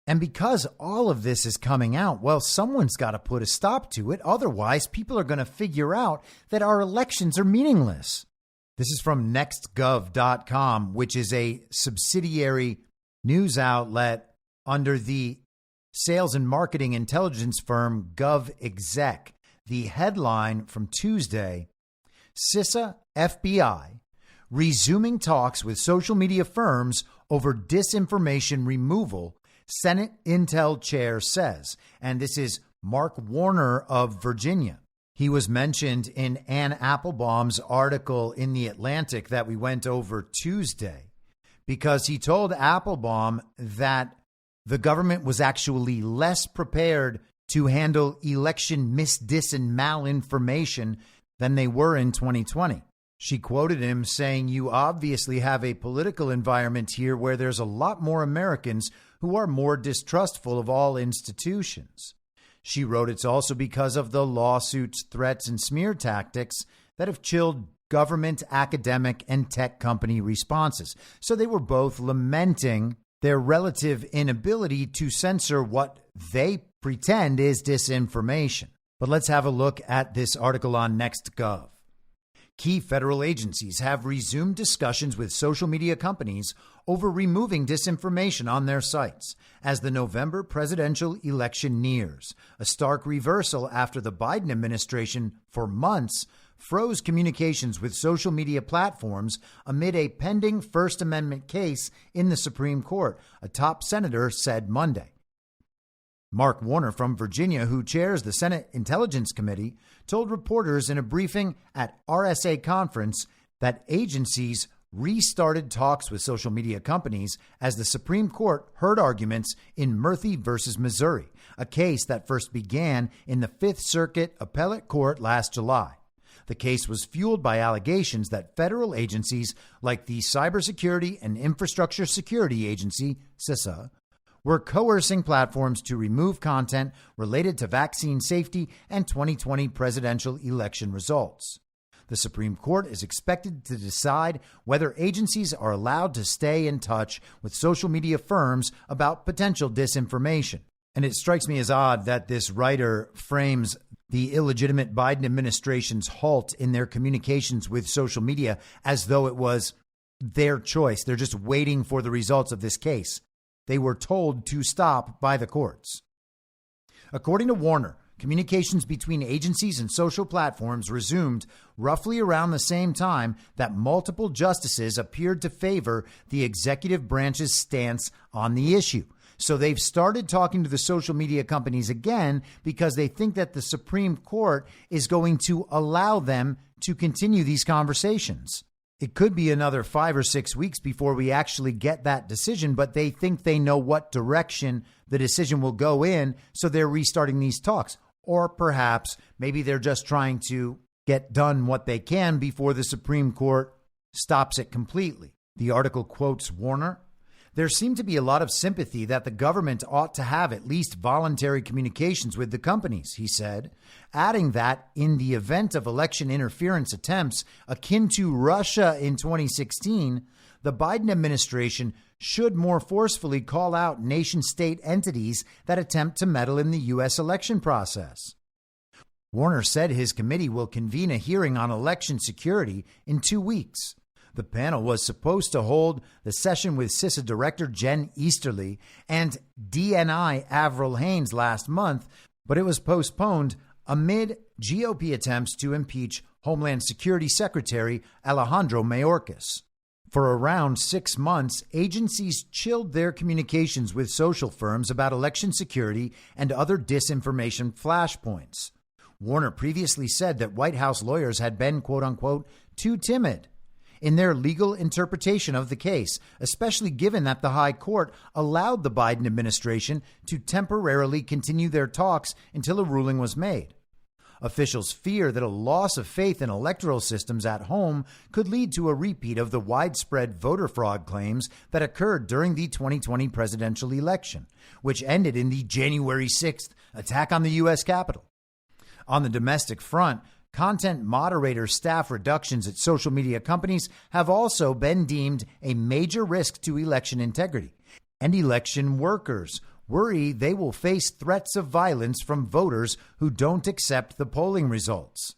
And because all of this is coming out, well, someone's got to put a stop to it. Otherwise, people are going to figure out that our elections are meaningless. This is from nextgov.com, which is a subsidiary news outlet under the sales and marketing intelligence firm GovExec. The headline from Tuesday, CISA FBI resuming talks with social media firms over disinformation removal, Senate Intel chair says. And this is Mark Warner of Virginia. He was mentioned in Ann Applebaum's article in The Atlantic that we went over Tuesday because he told Applebaum that the government was actually less prepared to handle election misdis and malinformation than they were in 2020. She quoted him saying, "You obviously have a political environment here where there's a lot more Americans who are more distrustful of all institutions." She wrote it's also because of the lawsuits, threats, and smear tactics that have chilled government, academic, and tech company responses. So they were both lamenting their relative inability to censor what they pretend is disinformation. But let's have a look at this article on NextGov. Key federal agencies have resumed discussions with social media companies over removing disinformation on their sites as the November presidential election nears, a stark reversal after the Biden administration for months froze communications with social media platforms amid a pending First Amendment case in the Supreme Court, a top senator said Monday. Mark Warner from Virginia, who chairs the Senate Intelligence Committee, told reporters in a briefing at RSA conference that agencies restarted talks with social media companies as the Supreme Court heard arguments in Murphy versus Missouri, a case that first began in the Fifth Circuit Appellate Court last July. The case was fueled by allegations that federal agencies like the Cybersecurity and Infrastructure Security Agency, CISA, were coercing platforms to remove content related to vaccine safety and 2020 presidential election results. The Supreme Court is expected to decide whether agencies are allowed to stay in touch with social media firms about potential disinformation. And it strikes me as odd that this writer frames the illegitimate Biden administration's halt in their communications with social media as though it was their choice. They're just waiting for the results of this case. They were told to stop by the courts. According to Warner, communications between agencies and social platforms resumed roughly around the same time that multiple justices appeared to favor the executive branch's stance on the issue. So they've started talking to the social media companies again because they think that the Supreme Court is going to allow them to continue these conversations. It could be another 5 or 6 weeks before we actually get that decision, but they think they know what direction the decision will go in, so they're restarting these talks. Or perhaps maybe they're just trying to get done what they can before the Supreme Court stops it completely. The article quotes Warner. There seemed to be a lot of sympathy that the government ought to have at least voluntary communications with the companies, he said, adding that in the event of election interference attempts akin to Russia in 2016, the Biden administration should more forcefully call out nation-state entities that attempt to meddle in the U.S. election process. Warner said his committee will convene a hearing on election security in 2 weeks. The panel was supposed to hold the session with CISA Director Jen Easterly and DNI Avril Haines last month, but it was postponed amid GOP attempts to impeach Homeland Security Secretary Alejandro Mayorkas. For around 6 months, agencies chilled their communications with social firms about election security and other disinformation flashpoints. Warner previously said that White House lawyers had been, quote unquote, too timid in their legal interpretation of the case, especially given that the High Court allowed the Biden administration to temporarily continue their talks until a ruling was made. Officials fear that a loss of faith in electoral systems at home could lead to a repeat of the widespread voter fraud claims that occurred during the 2020 presidential election, which ended in the January 6th attack on the U.S. Capitol. On the domestic front, content moderator staff reductions at social media companies have also been deemed a major risk to election integrity, and election workers worry they will face threats of violence from voters who don't accept the polling results.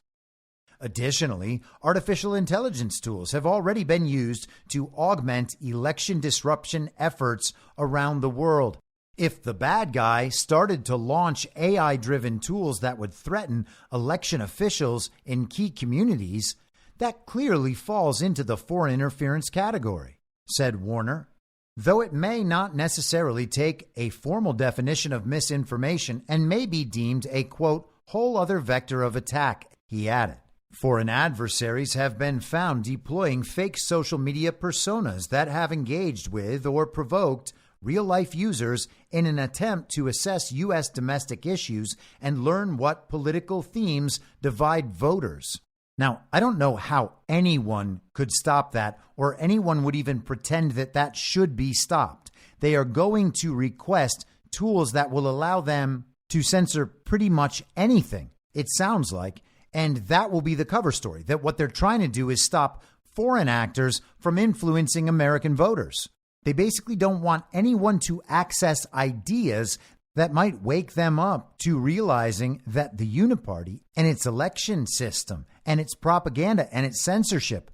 Additionally, artificial intelligence tools have already been used to augment election disruption efforts around the world. If the bad guy started to launch AI-driven tools that would threaten election officials in key communities, that clearly falls into the foreign interference category, said Warner. Though it may not necessarily take a formal definition of misinformation and may be deemed a, quote, whole other vector of attack, he added. Foreign adversaries have been found deploying fake social media personas that have engaged with or provoked real-life users in an attempt to assess U.S. domestic issues and learn what political themes divide voters. Now, I don't know how anyone could stop that or anyone would even pretend that that should be stopped. They are going to request tools that will allow them to censor pretty much anything, it sounds like, and that will be the cover story, that what they're trying to do is stop foreign actors from influencing American voters. They basically don't want anyone to access ideas that might wake them up to realizing that the Uniparty and its election system and its propaganda and its censorship,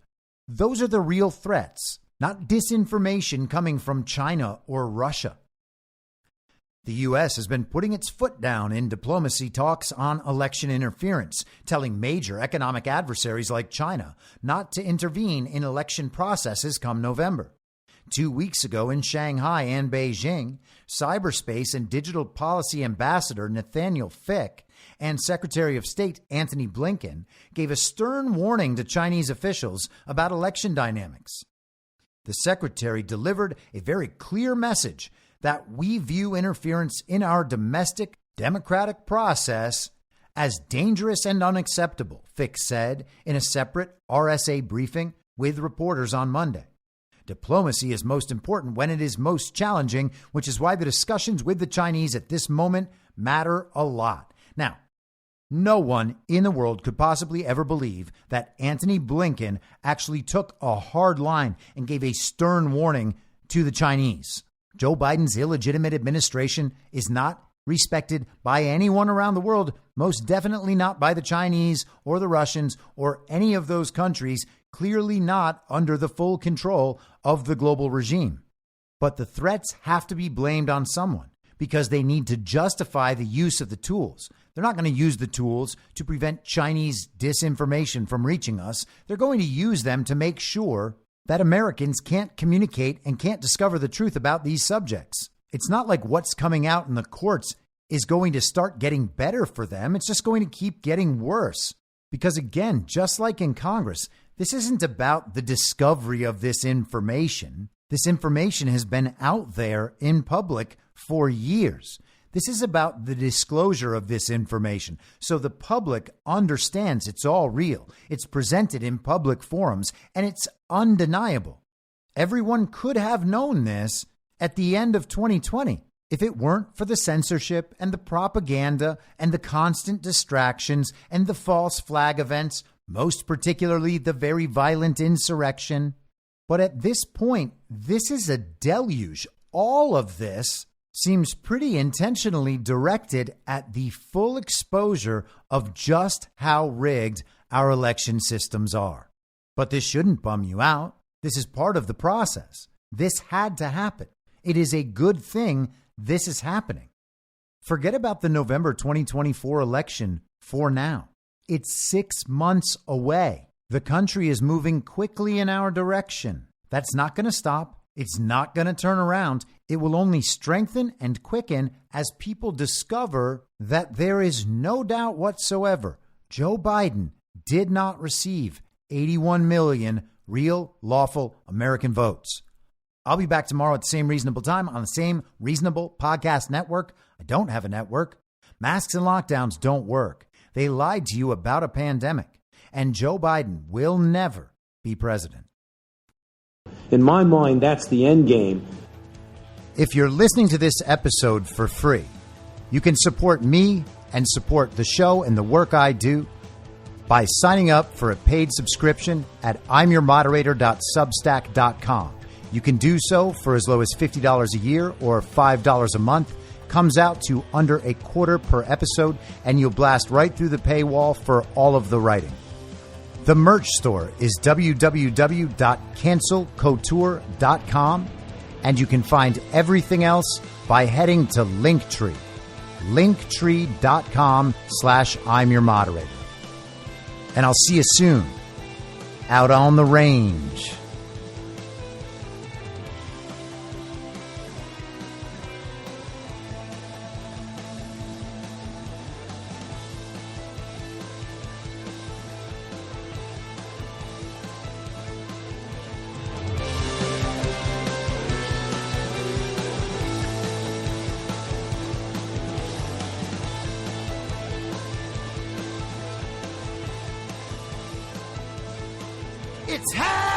those are the real threats, not disinformation coming from China or Russia. The U.S. has been putting its foot down in diplomacy talks on election interference, telling major economic adversaries like China not to intervene in election processes come November. 2 weeks ago in Shanghai and Beijing, cyberspace and digital policy ambassador Nathaniel Fick and Secretary of State Antony Blinken gave a stern warning to Chinese officials about election dynamics. The secretary delivered a very clear message that we view interference in our domestic democratic process as dangerous and unacceptable, Fick said in a separate RSA briefing with reporters on Monday. Diplomacy is most important when it is most challenging, which is why the discussions with the Chinese at this moment matter a lot. Now, no one in the world could possibly ever believe that Antony Blinken actually took a hard line and gave a stern warning to the Chinese. Joe Biden's illegitimate administration is not respected by anyone around the world, most definitely not by the Chinese or the Russians or any of those countries, clearly not under the full control of the global regime. But the threats have to be blamed on someone because they need to justify the use of the tools. They're not going to use the tools to prevent Chinese disinformation from reaching us. They're going to use them to make sure that Americans can't communicate and can't discover the truth about these subjects. It's not like what's coming out in the courts is going to start getting better for them. It's just going to keep getting worse. Because again, just like in Congress, this isn't about the discovery of this information. This information has been out there in public for years. This is about the disclosure of this information so the public understands it's all real. It's presented in public forums and it's undeniable. Everyone could have known this at the end of 2020 if it weren't for the censorship and the propaganda and the constant distractions and the false flag events, most particularly the very violent insurrection. But at this point, this is a deluge. All of this seems pretty intentionally directed at the full exposure of just how rigged our election systems are. But this shouldn't bum you out. This is part of the process. This had to happen. It is a good thing this is happening. Forget about the November 2024 election for now. It's 6 months away. The country is moving quickly in our direction. That's not going to stop. It's not going to turn around. It will only strengthen and quicken as people discover that there is no doubt whatsoever Joe Biden did not receive 81 million real, lawful American votes. I'll be back tomorrow at the same reasonable time on the same reasonable podcast network. I don't have a network. Masks and lockdowns don't work. They lied to you about a pandemic. And Joe Biden will never be president. In my mind, that's the end game. If you're listening to this episode for free, you can support me and support the show and the work I do by signing up for a paid subscription at imyourmoderator.substack.com. You can do so for as low as $50 a year or $5 a month. Comes out to under $0.25 per episode, and you'll blast right through the paywall for all of the writing. The merch store is www.cancelcouture.com, and you can find everything else by heading to Linktree, linktree.com/I'm your moderator. And I'll see you soon out on the range. It's happening!